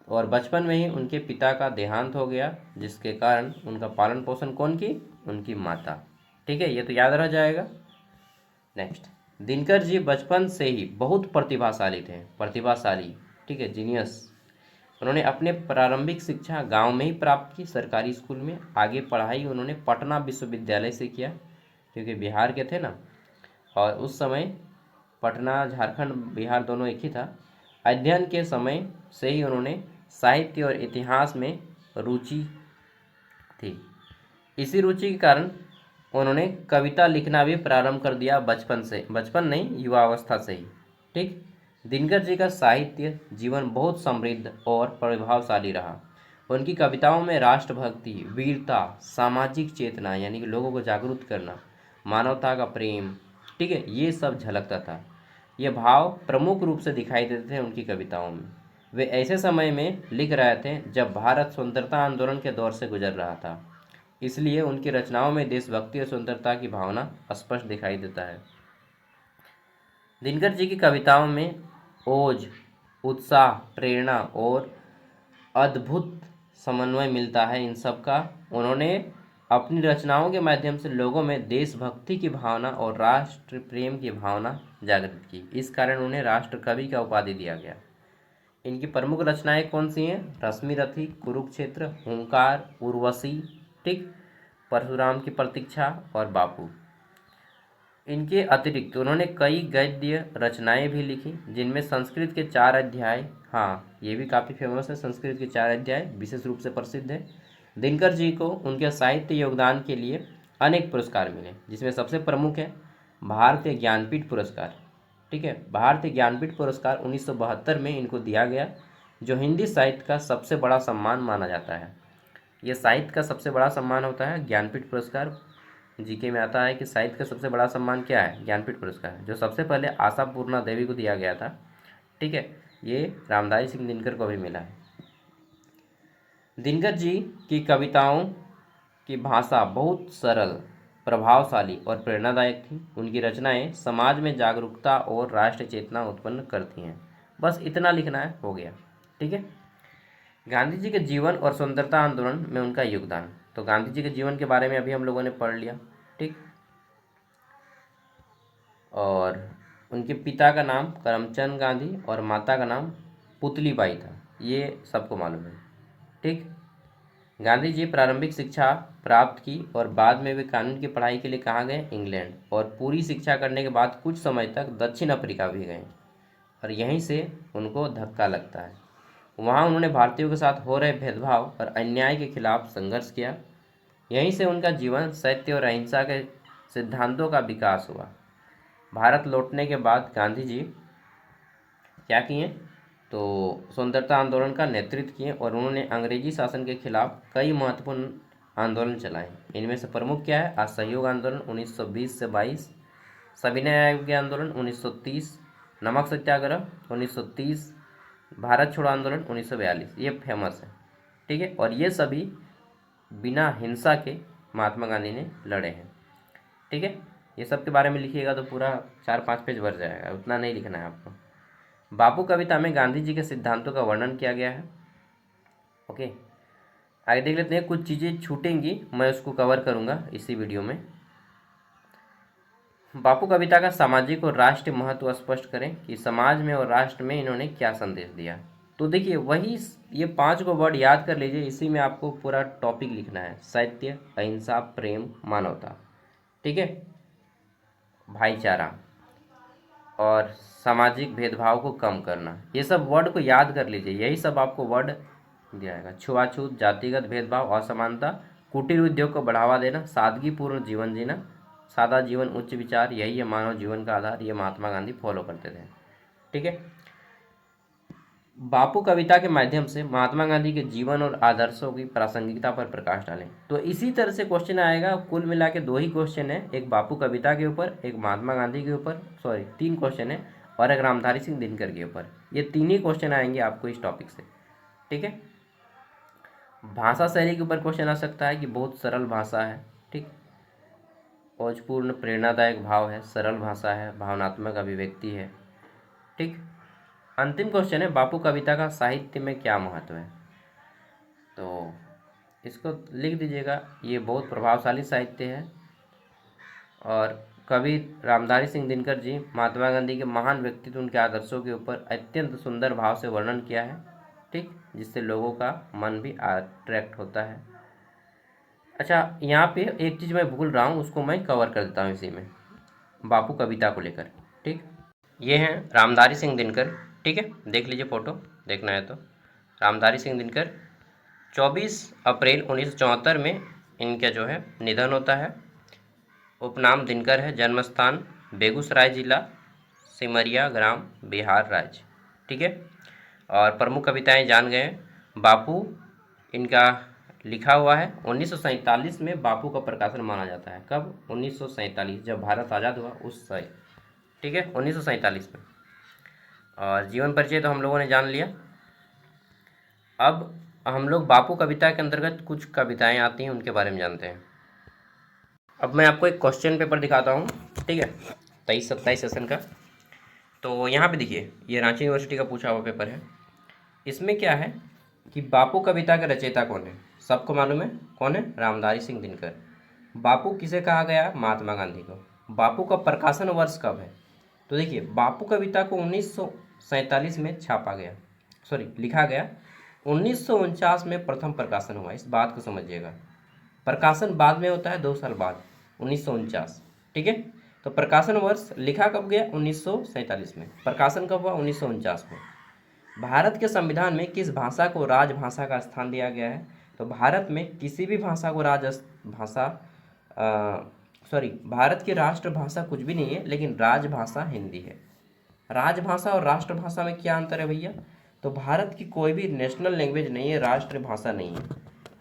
और बचपन में ही उनके पिता का देहांत हो गया, जिसके कारण उनका पालन पोषण कौन की, उनकी माता। ठीक है, ये तो याद रह जाएगा। नेक्स्ट, दिनकर जी बचपन से ही बहुत प्रतिभाशाली थे, प्रतिभाशाली, ठीक है, जीनियस। उन्होंने अपने प्रारंभिक शिक्षा गांव में ही प्राप्त की, सरकारी स्कूल में। आगे पढ़ाई उन्होंने पटना विश्वविद्यालय से किया, क्योंकि बिहार के थे ना, और उस समय पटना, झारखंड, बिहार दोनों एक ही था। अध्ययन के समय से ही उन्होंने साहित्य और इतिहास में रुचि थी। इसी रुचि के कारण उन्होंने कविता लिखना भी प्रारंभ कर दिया बचपन से, बचपन नहीं, युवावस्था से ही। ठीक, दिनकर जी का साहित्य जीवन बहुत समृद्ध और प्रभावशाली रहा। उनकी कविताओं में राष्ट्रभक्ति, वीरता, सामाजिक चेतना यानी कि लोगों को जागरूक करना, मानवता का प्रेम, ठीक है, ये सब झलकता था। ये भाव प्रमुख रूप से दिखाई देते थे उनकी कविताओं में। वे ऐसे समय में लिख रहे थे जब भारत स्वतंत्रता आंदोलन के दौर से गुजर रहा था, इसलिए उनकी रचनाओं में देशभक्ति और स्वतंत्रता की भावना स्पष्ट दिखाई देता है। दिनकर जी की कविताओं में ओज, उत्साह, प्रेरणा और अद्भुत समन्वय मिलता है इन सब का। उन्होंने अपनी रचनाओं के माध्यम से लोगों में देशभक्ति की भावना और राष्ट्र प्रेम की भावना जागृत की, इस कारण उन्हें राष्ट्र कवि का उपाधि दिया गया। इनकी प्रमुख रचनाएं कौन सी हैं, रश्मिरथी, कुरुक्षेत्र, हुंकार, उर्वशी, ठीक, परशुराम की प्रतीक्षा और बापू। इनके अतिरिक्त उन्होंने कई गद्य रचनाएं भी लिखी, जिनमें संस्कृत के 4 अध्याय, हाँ ये भी काफ़ी फेमस है, संस्कृत के 4 अध्याय विशेष रूप से प्रसिद्ध है। दिनकर जी को उनके साहित्य योगदान के लिए अनेक पुरस्कार मिले, जिसमें सबसे प्रमुख है भारतीय ज्ञानपीठ पुरस्कार। ठीक है, भारतीय ज्ञानपीठ पुरस्कार 1972 में इनको दिया गया, जो हिंदी साहित्य का सबसे बड़ा सम्मान माना जाता है। ये साहित्य का सबसे बड़ा सम्मान होता है ज्ञानपीठ पुरस्कार। जीके में आता है कि साहित्य का सबसे बड़ा सम्मान क्या है, ज्ञानपीठ पुरस्कार, जो सबसे पहले आशापूर्णा देवी को दिया गया था। ठीक है, ये रामधारी सिंह दिनकर को भी मिला है। दिनकर जी की कविताओं की भाषा बहुत सरल, प्रभावशाली और प्रेरणादायक थी। उनकी रचनाएं समाज में जागरूकता और राष्ट्र चेतना उत्पन्न करती हैं। बस इतना लिखना है, हो गया। ठीक है। गांधी जी के जीवन और स्वतंत्रता आंदोलन में उनका योगदान। तो गांधी जी के जीवन के बारे में अभी हम लोगों ने पढ़ लिया। ठीक। और उनके पिता का नाम करमचंद गांधी और माता का नाम पुतलीबाई था, ये सबको मालूम है। ठीक। गांधी जी प्रारंभिक शिक्षा प्राप्त की और बाद में वे कानून की पढ़ाई के लिए कहाँ गए? इंग्लैंड। और पूरी शिक्षा करने के बाद कुछ समय तक दक्षिण अफ्रीका भी गए और यहीं से उनको धक्का लगता है। वहाँ उन्होंने भारतीयों के साथ हो रहे भेदभाव और अन्याय के खिलाफ संघर्ष किया। यहीं से उनका जीवन सत्य और अहिंसा के सिद्धांतों का विकास हुआ। भारत लौटने के बाद गांधी जी क्या किए? तो स्वतंत्रता आंदोलन का नेतृत्व किए और उन्होंने अंग्रेजी शासन के खिलाफ कई महत्वपूर्ण आंदोलन चलाए। इनमें से प्रमुख क्या है? असहयोग आंदोलन 1920 से 22, सविनय आयोग आंदोलन 1930, नमक सत्याग्रह 1930, भारत छोड़ो आंदोलन 1942। ये फेमस है। ठीक है। और ये सभी बिना हिंसा के महात्मा गांधी ने लड़े हैं। ठीक है। ये सब के बारे में लिखिएगा तो पूरा 4-5 पेज भर जाएगा, उतना नहीं लिखना है आपको। बापू कविता में गांधी जी के सिद्धांतों का वर्णन किया गया है। ओके, आगे देख लेते हैं। कुछ चीज़ें छूटेंगी, मैं उसको कवर करूँगा इसी वीडियो में। बापू कविता का सामाजिक और राष्ट्रीय महत्व स्पष्ट करें कि समाज में और राष्ट्र में इन्होंने क्या संदेश दिया। तो देखिए, वही ये 5 को वर्ड याद कर लीजिए, इसी में आपको पूरा टॉपिक लिखना है। सत्य, अहिंसा, प्रेम, मानवता। ठीक है। भाईचारा और सामाजिक भेदभाव को कम करना, ये सब वर्ड को याद कर लीजिए। यही सब आपको वर्ड दिया जाएगा। छुआछूत, जातिगत भेदभाव, असमानता, कुटीर उद्योग को बढ़ावा देना, सादगीपूर्ण जीवन जीना, सादा जीवन उच्च विचार, यही है मानव जीवन का आधार। ये महात्मा गांधी फॉलो करते थे। ठीक है। बापू कविता के माध्यम से महात्मा गांधी के जीवन और आदर्शों की प्रासंगिकता पर प्रकाश डालें। तो इसी तरह से क्वेश्चन आएगा। कुल मिला के 2 ही क्वेश्चन है, एक बापू कविता के ऊपर, एक महात्मा गांधी के ऊपर, सॉरी 3 क्वेश्चन है, और एक रामधारी सिंह दिनकर के ऊपर। ये 3 ही क्वेश्चन आएंगे आपको इस टॉपिक से। ठीक है। भाषा शैली के ऊपर क्वेश्चन आ सकता है कि बहुत सरल भाषा है। ठीक। ओजपूर्ण प्रेरणादायक भाव है, सरल भाषा है, भावनात्मक अभिव्यक्ति है। ठीक। अंतिम क्वेश्चन है, बापू कविता का साहित्य में क्या महत्व है? तो इसको लिख दीजिएगा। ये बहुत प्रभावशाली साहित्य है और कवि रामधारी सिंह दिनकर जी महात्मा गांधी के महान व्यक्तित्व, उनके आदर्शों के ऊपर अत्यंत सुंदर भाव से वर्णन किया है। ठीक। जिससे लोगों का मन भी अट्रैक्ट होता है। अच्छा, यहाँ पे एक चीज़ मैं भूल रहा हूँ, उसको मैं कवर कर देता हूँ इसी में, बापू कविता को लेकर। ठीक। ये हैं रामधारी सिंह दिनकर। ठीक है, देख लीजिए फोटो, देखना है तो। रामधारी सिंह दिनकर 24 अप्रैल 1974 में इनका जो है निधन होता है। उपनाम दिनकर है। जन्म स्थान बेगूसराय जिला, सिमरिया ग्राम, बिहार राज्य। ठीक है। और प्रमुख कविताएं जान गए। बापू इनका लिखा हुआ है 1947 में। बापू का प्रकाशन माना जाता है कब? 1947, जब भारत आज़ाद हुआ उस समय। ठीक है, 1947 में। और जीवन परिचय तो हम लोगों ने जान लिया। अब हम लोग बापू कविता के अंतर्गत कुछ कविताएं आती हैं, उनके बारे में जानते हैं। अब मैं आपको एक क्वेश्चन पेपर दिखाता हूँ। ठीक है, 23-27 सेशन का। तो यहाँ पे देखिए, ये रांची यूनिवर्सिटी का पूछा हुआ पेपर है। इसमें क्या है कि बापू कविता के रचयिता कौन है? सबको मालूम है कौन है? रामधारी सिंह दिनकर। बापू किसे कहा गया? महात्मा गांधी को। बापू का प्रकाशन वर्ष कब है? तो देखिए, बापू कविता को 1947 में छापा गया, सॉरी लिखा गया। 1949 में प्रथम प्रकाशन हुआ, इस बात को समझिएगा। प्रकाशन बाद में होता है 2 साल बाद, 1949। ठीक है। तो प्रकाशन वर्ष लिखा कब गया? 1947 में। प्रकाशन कब हुआ? 1949 में। भारत के संविधान में किस भाषा को राजभाषा का स्थान दिया गया है? तो भारत में किसी भी भाषा को भारत की राष्ट्रभाषा कुछ भी नहीं है, लेकिन राजभाषा हिंदी है। राजभाषा और राष्ट्रभाषा में क्या अंतर है भैया? तो भारत की कोई भी नेशनल लैंग्वेज नहीं है, राष्ट्रभाषा नहीं है।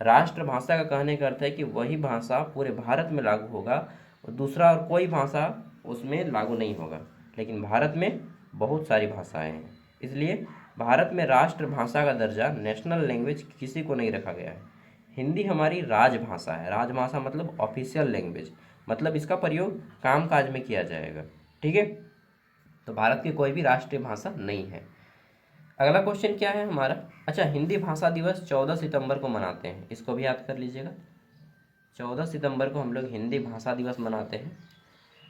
राष्ट्रभाषा का कहने का अर्थ है कि वही भाषा पूरे भारत में लागू होगा और दूसरा और कोई भाषा उसमें लागू नहीं होगा। लेकिन भारत में बहुत सारी भाषाएं हैं, इसलिए भारत में राष्ट्रभाषा का दर्जा नेशनल लैंग्वेज किसी को नहीं रखा गया है। हिंदी हमारी राजभाषा है। राजभाषा मतलब ऑफिशियल लैंग्वेज, मतलब इसका प्रयोग कामकाज में किया जाएगा। ठीक है, तो भारत की कोई भी राष्ट्रीय भाषा नहीं है। अगला क्वेश्चन क्या है हमारा, अच्छा, हिंदी भाषा दिवस 14 सितंबर को मनाते हैं, इसको भी याद कर लीजिएगा। 14 सितंबर को हम लोग हिंदी भाषा दिवस मनाते हैं।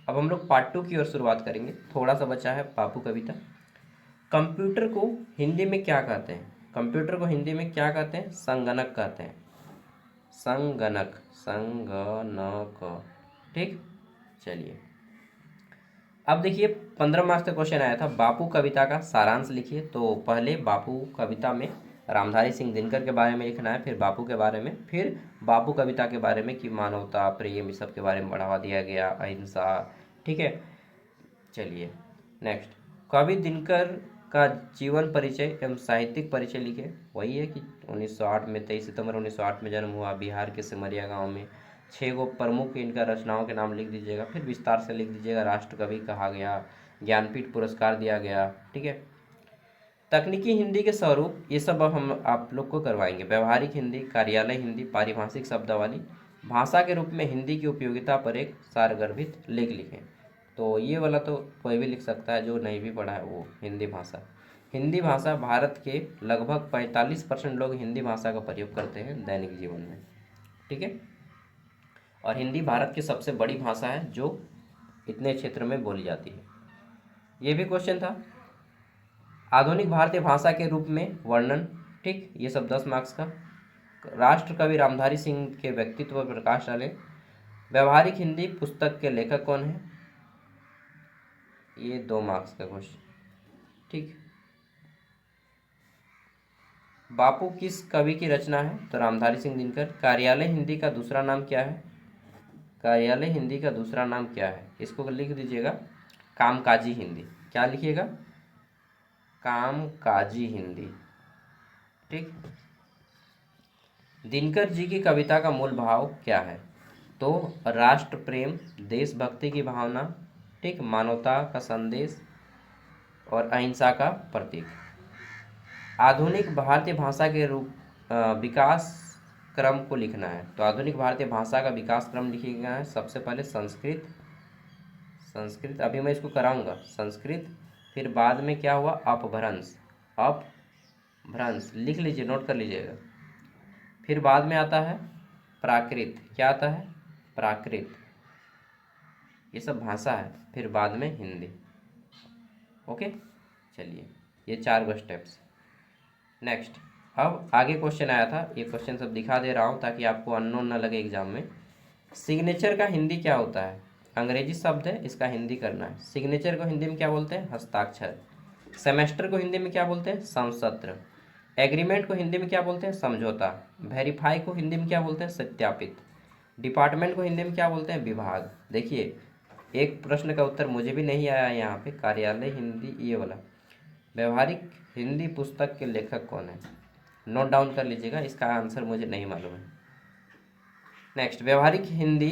अब हम लोग पार्ट 2 की ओर शुरुआत करेंगे। थोड़ा सा बचा है बापू कविता। कंप्यूटर को हिंदी में क्या कहते हैं? कंप्यूटर को हिंदी में क्या कहते हैं? संगणक कहते हैं। संगणक, संगणक। ठीक, चलिए अब देखिए 15 मार्क्स का क्वेश्चन आया था, बापू कविता का सारांश लिखिए। तो पहले बापू कविता में रामधारी सिंह दिनकर के बारे में लिखना है, फिर बापू के बारे में, फिर बापू कविता के बारे में कि मानवता, प्रेम, इस सब के बारे में बढ़ावा दिया गया, अहिंसा। ठीक है, चलिए नेक्स्ट, कवि दिनकर का जीवन परिचय एवं साहित्यिक परिचय लिखे। वही है कि 1908 में 23 सितंबर 1908 में जन्म हुआ, बिहार के सिमरिया गांव में। 6 गो प्रमुख इनका रचनाओं के नाम लिख दीजिएगा, फिर विस्तार से लिख दीजिएगा। राष्ट्र कवि कहा गया, ज्ञानपीठ पुरस्कार दिया गया। ठीक है, तकनीकी हिंदी के स्वरूप ये सब अब हम आप लोग को करवाएंगे। व्यवहारिक हिंदी, कार्यालय हिंदी, पारिभाषिक शब्दावली, भाषा के रूप में हिंदी की उपयोगिता पर एक सारगर्भित लेख लिखें। तो ये वाला तो कोई भी लिख सकता है जो नहीं भी पढ़ा है वो। हिंदी भाषा, हिंदी भाषा भारत के लगभग 45% लोग हिंदी भाषा का प्रयोग करते हैं दैनिक जीवन में। ठीक है, और हिंदी भारत की सबसे बड़ी भाषा है जो इतने क्षेत्र में बोली जाती है। ये भी क्वेश्चन था। आधुनिक भारतीय भाषा के रूप में वर्णन। ठीक, ये सब 10 मार्क्स का। राष्ट्र कवि रामधारी सिंह के व्यक्तित्व पर प्रकाश डालें। व्यवहारिक हिंदी पुस्तक के लेखक कौन है? ये 2 मार्क्स का क्वेश्चन। ठीक, बापू किस कवि की रचना है? तो रामधारी सिंह दिनकर। कार्यालय हिंदी का दूसरा नाम क्या है? कार्यालय हिंदी का दूसरा नाम क्या है? इसको लिख दीजिएगा कामकाजी हिंदी। क्या लिखिएगा? कामकाजी हिंदी। ठीक, दिनकर जी की कविता का मूल भाव क्या है? तो राष्ट्र प्रेम, देशभक्ति की भावना, ठीक, मानवता का संदेश और अहिंसा का प्रतीक। आधुनिक भारतीय भाषा के रूप विकास क्रम को लिखना है। तो आधुनिक भारतीय भाषा का विकास क्रम लिखिएगा है। सबसे पहले संस्कृत, संस्कृत अभी मैं इसको कराऊंगा, संस्कृत, फिर बाद में क्या हुआ? अपभ्रंश, अपभ्रंश लिख लीजिए, नोट कर लीजिएगा। फिर बाद में आता है प्राकृत। क्या आता है? प्राकृत। ये सब भाषा है। फिर बाद में हिंदी। ओके, चलिए ये 4 गो स्टेप्स। नेक्स्ट, अब आगे क्वेश्चन आया था, ये क्वेश्चन सब दिखा दे रहा हूँ ताकि आपको अननोन ना लगे एग्जाम में। सिग्नेचर का हिंदी क्या होता है? अंग्रेजी शब्द है, इसका हिंदी करना है। सिग्नेचर को हिंदी में क्या बोलते हैं? हस्ताक्षर। सेमेस्टर को हिंदी में क्या बोलते हैं? समसत्र। एग्रीमेंट को हिंदी में क्या बोलते हैं? समझौता। वेरीफाई को हिंदी में क्या बोलते हैं? सत्यापित। डिपार्टमेंट को हिंदी में क्या बोलते हैं? विभाग। देखिए एक प्रश्न का उत्तर मुझे भी नहीं आया यहाँ पे, कार्यालय हिंदी ये वाला। व्यवहारिक हिंदी पुस्तक के लेखक कौन है? नोट डाउन कर लीजिएगा, इसका आंसर मुझे नहीं मालूम है। नेक्स्ट, व्यवहारिक हिंदी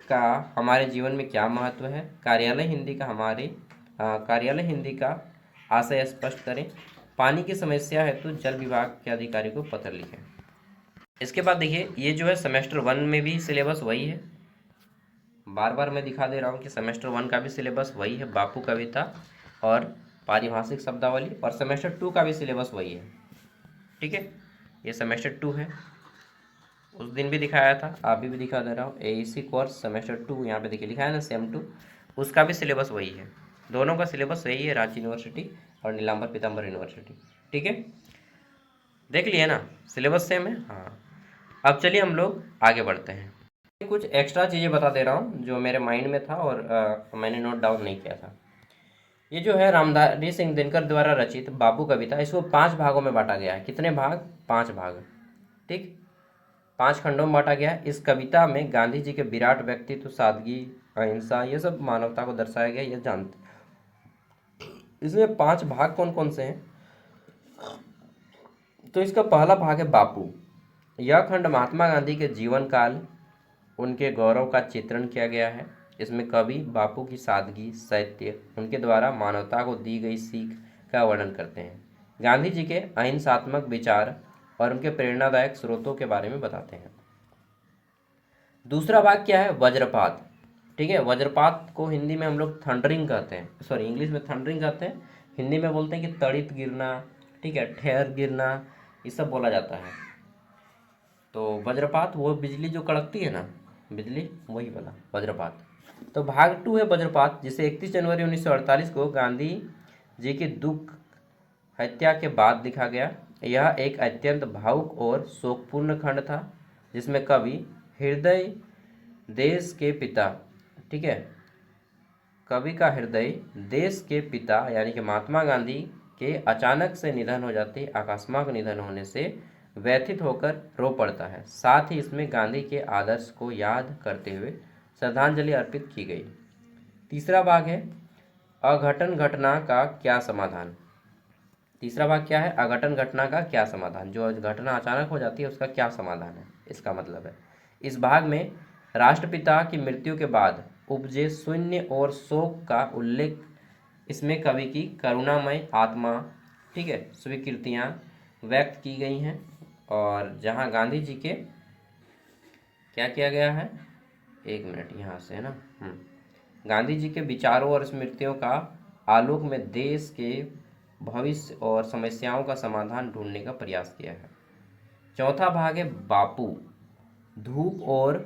का हमारे जीवन में क्या महत्व है? कार्यालय हिंदी का कार्यालय हिंदी का आशय स्पष्ट करें। पानी की समस्या है तो जल विभाग के अधिकारी को पत्र लिखें। इसके बाद देखिए ये जो है सेमेस्टर 1 में भी सिलेबस वही है। बार बार मैं दिखा दे रहा हूँ कि सेमेस्टर 1 का भी सिलेबस वही है, बापू कविता और पारिभाषिक शब्दावली, और सेमेस्टर 2 का भी सिलेबस वही है। ठीक है, ये सेमेस्टर 2 है। उस दिन भी दिखाया था, अभी भी दिखा दे रहा हूँ। एईसी कोर्स सेमेस्टर 2, यहाँ पे देखिए लिखा है ना, सेम 2, उसका भी सिलेबस वही है। दोनों का सिलेबस वही है, रांची यूनिवर्सिटी और नीलांबर पीताम्बर यूनिवर्सिटी। ठीक है, देख लिए ना, सिलेबस सेम है। हाँ, अब चलिए हम लोग आगे बढ़ते हैं। कुछ एक्स्ट्रा चीज़ें बता दे रहा हूँ जो मेरे माइंड में था और मैंने नोट डाउन नहीं किया था। ये जो है रामधारी सिंह दिनकर द्वारा रचित बापू कविता, इसको 5 भागों में बांटा गया है। कितने भाग? 5 भाग। ठीक, 5 खंडों में बांटा गया है। इस कविता में गांधी जी के विराट व्यक्तित्व, सादगी, अहिंसा, ये सब मानवता को दर्शाया गया, ये जानते। इसमें 5 भाग कौन कौन से हैं? तो इसका पहला भाग है बापू। यह खंड महात्मा गांधी के जीवन काल, उनके गौरव का चित्रण किया गया है। इसमें कवि बापू की सादगी, सत्य, उनके द्वारा मानवता को दी गई सीख का वर्णन करते हैं। गांधी जी के अहिंसात्मक विचार और उनके प्रेरणादायक स्रोतों के बारे में बताते हैं। दूसरा भाग क्या है? वज्रपात। ठीक है, वज्रपात को हिंदी में हम लोग थंडरिंग कहते हैं, सॉरी इंग्लिश में थंडरिंग कहते हैं, हिंदी में बोलते हैं कि तड़ित गिरना, ठीक है, ठहर गिरना, ये सब बोला जाता है। तो वज्रपात वो बिजली जो कड़कती है ना, बिजली, वही वाला वज्रपात। तो भाग टू है वज्रपात, जिसे 31 जनवरी 1948 को गांधी जी की दुख हत्या के बाद लिखा गया। यह एक अत्यंत भावुक और शोकपूर्ण खंड था, जिसमें कवि हृदय देश के पिता, ठीक है, कवि का हृदय देश के पिता यानी कि महात्मा गांधी के अचानक से निधन हो जाते, आकस्मिक निधन होने से व्यथित होकर रो पड़ता है। साथ ही इसमें गांधी के आदर्श को याद करते हुए श्रद्धांजलि अर्पित की गई। तीसरा भाग है अघटन घटना का क्या समाधान। तीसरा भाग क्या है? अघटन घटना का क्या समाधान, जो घटना अचानक हो जाती है उसका क्या समाधान है, इसका मतलब है। इस भाग में राष्ट्रपिता की मृत्यु के बाद उपजे शून्य और शोक का उल्लेख, इसमें कवि की करुणामय आत्मा, ठीक है, स्वीकृतियाँ व्यक्त की गई हैं, और जहाँ गांधी जी के क्या किया गया है, एक मिनट यहाँ से है ना, गांधी जी के विचारों और स्मृतियों का आलोक में देश के भविष्य और समस्याओं का समाधान ढूंढने का प्रयास किया है। चौथा भाग है बापू, धूप और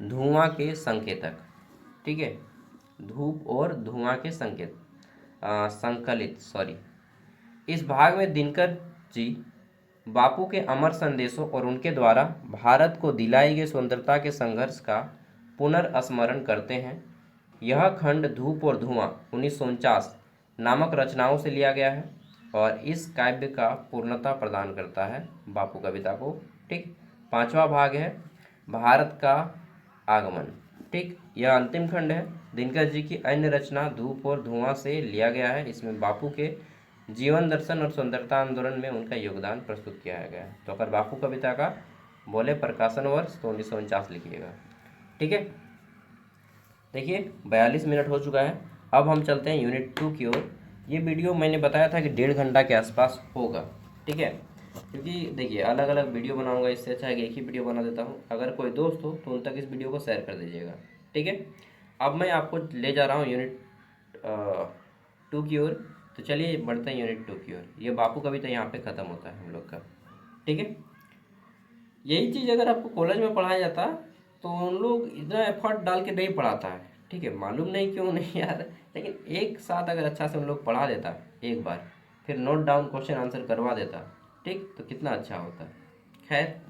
धुआं के संकेतक, ठीक है, धूप और धुआं के संकलित, सॉरी। इस भाग में दिनकर जी बापू के अमर संदेशों और उनके द्वारा भारत को दिलाई गई स्वतंत्रता के संघर्ष का पुनर्स्मरण करते हैं। यह खंड धूप और धुआं 1949 नामक रचनाओं से लिया गया है और इस काव्य का पूर्णता प्रदान करता है बापू कविता को। ठीक, पांचवा भाग है भारत का आगमन। ठीक, यह अंतिम खंड है। दिनकर जी की अन्य रचना धूप और धुआं से लिया गया है। इसमें बापू के जीवन दर्शन और स्वतंत्रता आंदोलन में उनका योगदान प्रस्तुत किया गया है। तो अगर बापू कविता का बोले प्रकाशन वर्ष तो 1949 लिखिएगा। ठीक है, देखिए 42 मिनट हो चुका है। अब हम चलते हैं यूनिट 2 की ओर। ये वीडियो मैंने बताया था कि 1.5 घंटा के आसपास होगा, ठीक है, क्योंकि देखिए अलग अलग वीडियो बनाऊंगा, इससे अच्छा है कि एक ही वीडियो बना देता हूँ। अगर कोई दोस्त हो तो उन तक इस वीडियो को शेयर कर दीजिएगा, ठीक है। अब मैं आपको ले जा रहा हूँ यूनिट 2 की ओर। तो चलिए बढ़ते हैं यूनिट 2 की ओर। ये बापू कविता यहाँ पे ख़त्म होता है हम लोग का, ठीक है। यही चीज़ अगर आपको कॉलेज में पढ़ाया जाता तो उन लोग इतना एफर्ट डाल के नहीं पढ़ाता है, ठीक है, मालूम नहीं क्यों नहीं यार, लेकिन एक साथ अगर अच्छा से उन लोग पढ़ा देता एक बार, फिर नोट डाउन क्वेश्चन आंसर करवा देता, ठीक, तो कितना अच्छा होता। खैर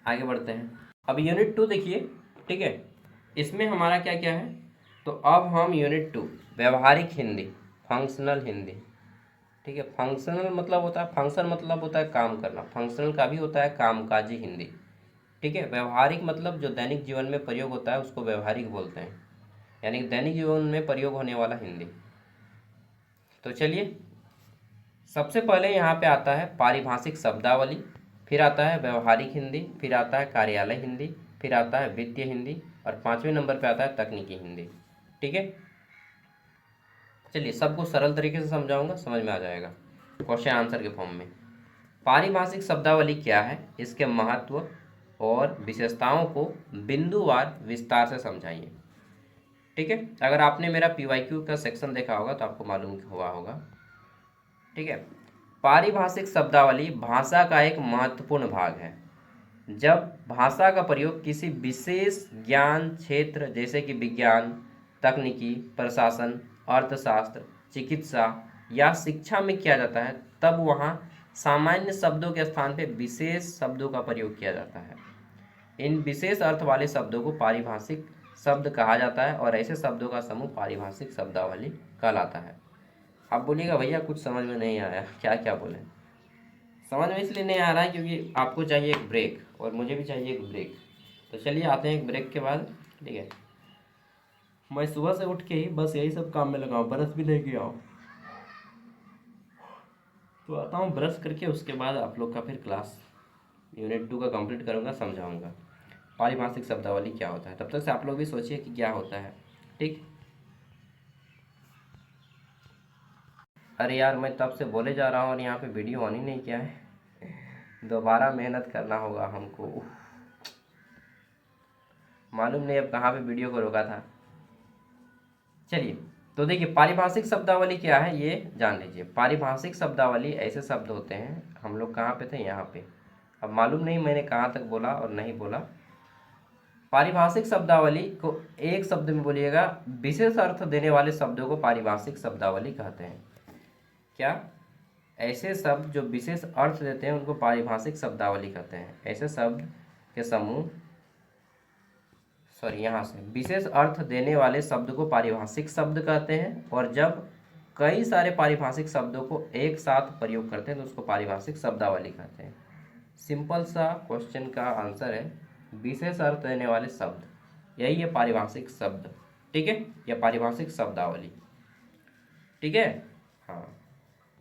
आगे बढ़ते हैं। अब यूनिट 2 देखिए, ठीक है, इसमें हमारा क्या क्या है। तो अब हम यूनिट 2 व्यवहारिक हिंदी, फंक्शनल हिंदी, ठीक है। फंक्शनल मतलब होता है, फंक्शन मतलब होता है काम करना, फंक्शनल का भी होता है कामकाजी हिंदी, ठीक है। व्यवहारिक मतलब जो दैनिक जीवन में प्रयोग होता है उसको व्यवहारिक बोलते हैं, यानी कि दैनिक जीवन में प्रयोग होने वाला हिंदी। तो चलिए सबसे पहले यहाँ पे आता है पारिभाषिक शब्दावली, फिर आता है व्यवहारिक हिंदी, फिर आता है कार्यालय हिंदी, फिर आता है वित्तीय हिंदी, और 5वें नंबर पे आता है तकनीकी हिंदी, ठीक है। चलिए सबको सरल तरीके से समझाऊंगा, समझ में आ जाएगा क्वेश्चन आंसर के फॉर्म में। पारिभाषिक शब्दावली क्या है, इसके महत्व और विशेषताओं को बिंदुवार विस्तार से समझाइए, ठीक है। अगर आपने मेरा पीवाईक्यू का सेक्शन देखा होगा तो आपको मालूम हुआ होगा, ठीक है। पारिभाषिक शब्दावली भाषा का एक महत्वपूर्ण भाग है। जब भाषा का प्रयोग किसी विशेष ज्ञान क्षेत्र जैसे कि विज्ञान, तकनीकी, प्रशासन, अर्थशास्त्र, चिकित्सा या शिक्षा में किया जाता है, तब वहाँ सामान्य शब्दों के स्थान पर विशेष शब्दों का प्रयोग किया जाता है। इन विशेष अर्थ वाले शब्दों को पारिभाषिक शब्द कहा जाता है और ऐसे शब्दों का समूह पारिभाषिक शब्दावली कहलाता है। आप बोलिएगा भैया कुछ समझ में नहीं आया, क्या क्या बोले। समझ में इसलिए नहीं आ रहा है क्योंकि आपको चाहिए एक ब्रेक और मुझे भी चाहिए एक ब्रेक। तो चलिए आते हैं एक ब्रेक के बाद, ठीक है। मैं सुबह से उठ के ही बस यही सब काम में लगा हूँ, ब्रश भी लेके आओ। तो आता हूँ ब्रश करके, उसके बाद आप लोग का फिर क्लास यूनिट 2 का कंप्लीट करूँगा, समझाऊँगा पारिभाषिक शब्दावली क्या होता है। तब तक से आप लोग भी सोचिए कि क्या होता है, ठीक। अरे यार मैं तब से बोले जा रहा हूँ और यहाँ पे वीडियो ऑन ही नहीं किया है। दोबारा मेहनत करना होगा हमको। मालूम नहीं अब कहाँ पे वीडियो को रोका था। चलिए, तो देखिए पारिभाषिक शब्दावली क्या है ये जान लीजिए। पारिभाषिक शब्दावली ऐसे शब्द होते हैं, हम लोग कहाँ पे थे, यहाँ पे। अब मालूम नहीं मैंने कहाँ तक बोला और नहीं बोला। पारिभाषिक शब्दावली को एक शब्द में बोलिएगा, विशेष अर्थ देने वाले शब्दों को पारिभाषिक शब्दावली कहते हैं। क्या? ऐसे शब्द जो विशेष अर्थ देते हैं उनको पारिभाषिक शब्दावली कहते हैं। ऐसे शब्द के समूह, सॉरी यहाँ से, विशेष अर्थ देने वाले शब्द को पारिभाषिक शब्द कहते हैं, और जब कई सारे पारिभाषिक शब्दों को एक साथ प्रयोग करते हैं तो उसको पारिभाषिक शब्दावली कहते हैं। सिंपल सा क्वेश्चन का आंसर है विशेष अर्थ देने वाले शब्द, यही है पारिभाषिक शब्द। ठीक है, या पारिभाषिक शब्दावली। ठीक है, हाँ।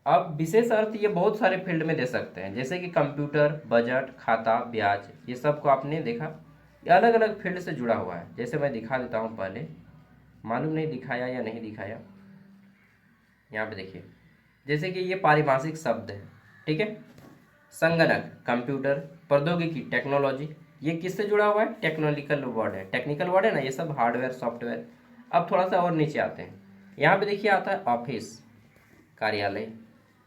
अब विशेष अर्थ ये बहुत सारे फील्ड में दे सकते हैं, जैसे कि कंप्यूटर, बजट, खाता, ब्याज, ये सब को आपने देखा, ये अलग अलग फील्ड से जुड़ा हुआ है। जैसे मैं दिखा देता हूँ पहले, मालूम नहीं दिखाया या नहीं दिखाया, यहाँ पे देखिए। जैसे कि ये पारिभाषिक शब्द है, ठीक है। संगणक, कंप्यूटर, प्रौद्योगिकी, टेक्नोलॉजी, ये किससे जुड़ा हुआ है? टेक्नोलॉजिकल वर्ड है, टेक्निकल वर्ड है ना, ये सब हार्डवेयर सॉफ्टवेयर। अब थोड़ा सा और नीचे आते हैं, यहाँ पे देखिए आता है ऑफिस, कार्यालय,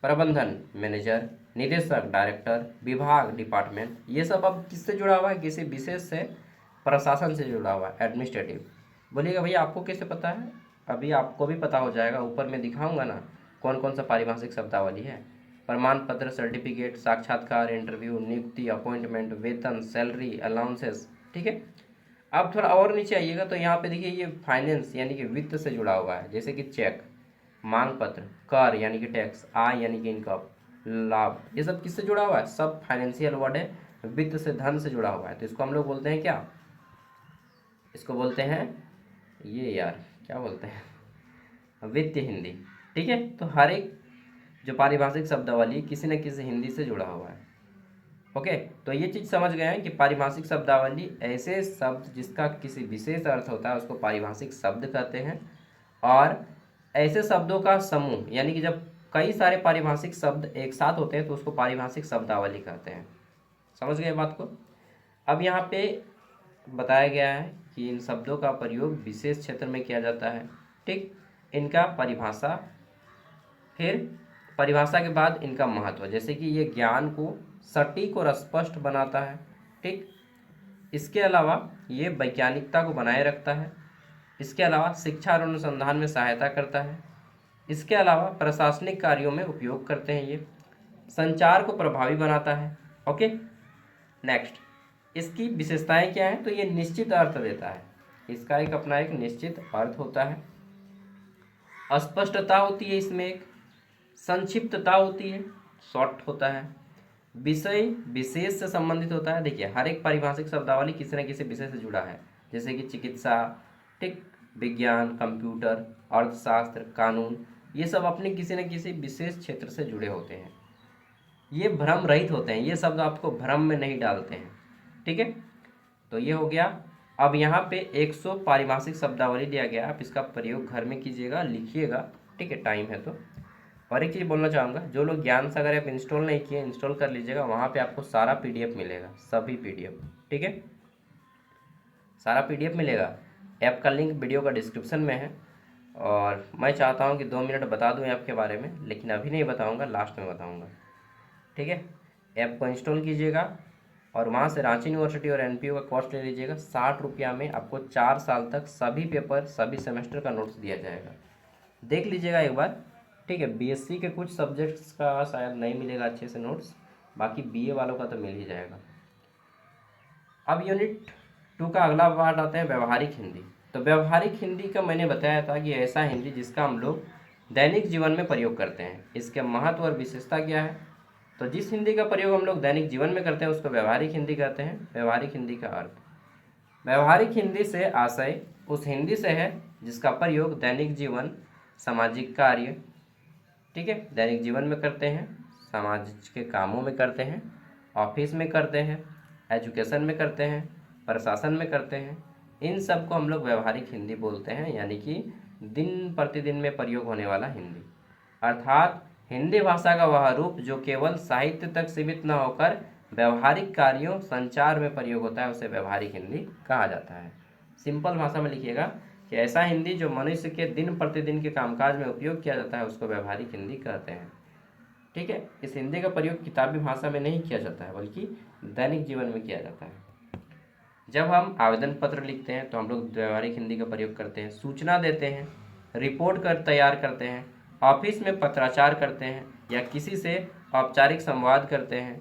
प्रबंधन, मैनेजर, निदेशक, डायरेक्टर, विभाग, डिपार्टमेंट, ये सब अब किससे जुड़ा हुआ है? किसी विशेष से, प्रशासन से जुड़ा हुआ है, एडमिनिस्ट्रेटिव। बोलिएगा भैया आपको कैसे पता है? अभी आपको भी पता हो जाएगा, ऊपर में दिखाऊंगा ना कौन कौन सा पारिभाषिक शब्दावली है। प्रमाण पत्र, सर्टिफिकेट, साक्षात्कार, इंटरव्यू, नियुक्ति, अपॉइंटमेंट, वेतन, सैलरी, अलाउंसेस। ठीक है। अब थोड़ा और नीचे आइएगा तो यहाँ पे देखिए ये फाइनेंस यानी कि वित्त से जुड़ा हुआ है, जैसे कि चेक, मांग पत्र, कर यानी कि टैक्स, आय यानी कि इनकम, लाभ, ये सब किससे जुड़ा हुआ है? सब फाइनेंशियल वर्ड है, वित्त से, धन से जुड़ा हुआ है। तो इसको हम लोग बोलते हैं क्या? इसको बोलते हैं, ये यार क्या बोलते हैं, वित्तीय हिंदी। ठीक है, तो हर एक जो पारिभाषिक शब्दावली किसी न किसी हिंदी से जुड़ा हुआ है। ओके, तो ये चीज़ समझ गए हैं कि पारिभाषिक शब्दावली ऐसे शब्द जिसका किसी विशेष अर्थ होता है उसको पारिभाषिक शब्द कहते हैं, और ऐसे शब्दों का समूह यानी कि जब कई सारे पारिभाषिक शब्द एक साथ होते हैं तो उसको पारिभाषिक शब्दावली कहते हैं। समझ गए बात को? अब यहाँ पे बताया गया है कि इन शब्दों का प्रयोग विशेष क्षेत्र में किया जाता है। ठीक, इनका परिभाषा, फिर परिभाषा के बाद इनका महत्व, जैसे कि ये ज्ञान को सटीक और स्पष्ट बनाता है। ठीक, इसके अलावा ये वैज्ञानिकता को बनाए रखता है। इसके अलावा शिक्षा और अनुसंधान में सहायता करता है। इसके अलावा प्रशासनिक कार्यों में उपयोग करते हैं। ये संचार को प्रभावी बनाता है। ओके, नेक्स्ट, इसकी विशेषताएं क्या हैं? तो ये निश्चित अर्थ देता है, इसका एक अपना एक निश्चित अर्थ होता है, अस्पष्टता होती है इसमें, एक संक्षिप्तता होती है, शॉर्ट होता है, विषय विशेष से संबंधित होता है। देखिए हर एक पारिभाषिक शब्दावली किसी न किसी विषय से जुड़ा है, जैसे कि चिकित्सा, ठीक, विज्ञान, कंप्यूटर, अर्थशास्त्र, कानून, ये सब अपने किसी न किसी विशेष क्षेत्र से जुड़े होते हैं। ये भ्रम रहित होते हैं, ये शब्द आपको भ्रम में नहीं डालते हैं। ठीक है, तो ये हो गया। अब यहाँ पे 100 पारिभाषिक शब्दावली दिया गया, आप इसका प्रयोग घर में कीजिएगा, लिखिएगा। ठीक है, टाइम है तो। और एक चीज़ बोलना चाहूँगा, जो लोग ज्ञान सागर ऐप इंस्टॉल नहीं किए इंस्टॉल कर लीजिएगा, वहाँ पे आपको सारा पीडीएफ मिलेगा, सभी पीडीएफ। ठीक है, सारा पीडीएफ मिलेगा। ऐप का लिंक वीडियो का डिस्क्रिप्शन में है। और मैं चाहता हूँ कि 2 मिनट बता दूँ ऐप के बारे में, लेकिन अभी नहीं बताऊँगा, लास्ट में बताऊँगा। ठीक है, ऐप को इंस्टॉल कीजिएगा और वहाँ से रांची यूनिवर्सिटी और एनपीयू का कॉस्ट ले लीजिएगा। 60 रुपया में आपको 4 साल तक सभी पेपर, सभी सेमेस्टर का नोट्स दिया जाएगा, देख लीजिएगा एक बार। ठीक है, बीएससी के कुछ सब्जेक्ट्स का शायद नहीं मिलेगा अच्छे से नोट्स, बाकी बीए वालों का तो मिल ही जाएगा। अब यूनिट 2 का अगला पार्ट आता है व्यवहारिक हिंदी। तो व्यवहारिक हिंदी का मैंने बताया था कि ऐसा हिंदी जिसका हम लोग दैनिक जीवन में प्रयोग करते हैं। इसके महत्व और विशेषता क्या है? तो जिस हिंदी का प्रयोग हम लोग दैनिक जीवन में करते हैं उसको व्यवहारिक हिंदी कहते हैं। व्यवहारिक हिंदी का अर्थ, व्यवहारिक हिंदी से आशय उस हिंदी से है जिसका प्रयोग दैनिक जीवन, सामाजिक कार्य, ठीक है, दैनिक जीवन में करते हैं, समाज के कामों में करते हैं, ऑफिस में करते हैं, एजुकेशन में करते हैं, प्रशासन में करते हैं। इन सब को हम लोग व्यवहारिक हिंदी बोलते हैं, यानी कि दिन प्रतिदिन में प्रयोग होने वाला हिंदी। अर्थात हिंदी भाषा का वह रूप जो केवल साहित्य तक सीमित न होकर व्यवहारिक कार्यों संचार में प्रयोग होता है, उसे व्यवहारिक हिंदी कहा जाता है। सिंपल भाषा में लिखिएगा कि ऐसा हिंदी जो मनुष्य के दिन प्रतिदिन के कामकाज में उपयोग किया जाता है, उसको व्यवहारिक हिंदी कहते हैं। ठीक है, इस हिंदी का प्रयोग किताबी भाषा में नहीं किया जाता है, बल्कि दैनिक जीवन में किया जाता है। जब हम आवेदन पत्र लिखते हैं तो हम लोग व्यवहारिक हिंदी का प्रयोग करते हैं। सूचना देते हैं, रिपोर्ट कर तैयार करते हैं, ऑफिस में पत्राचार करते हैं या किसी से औपचारिक संवाद करते हैं,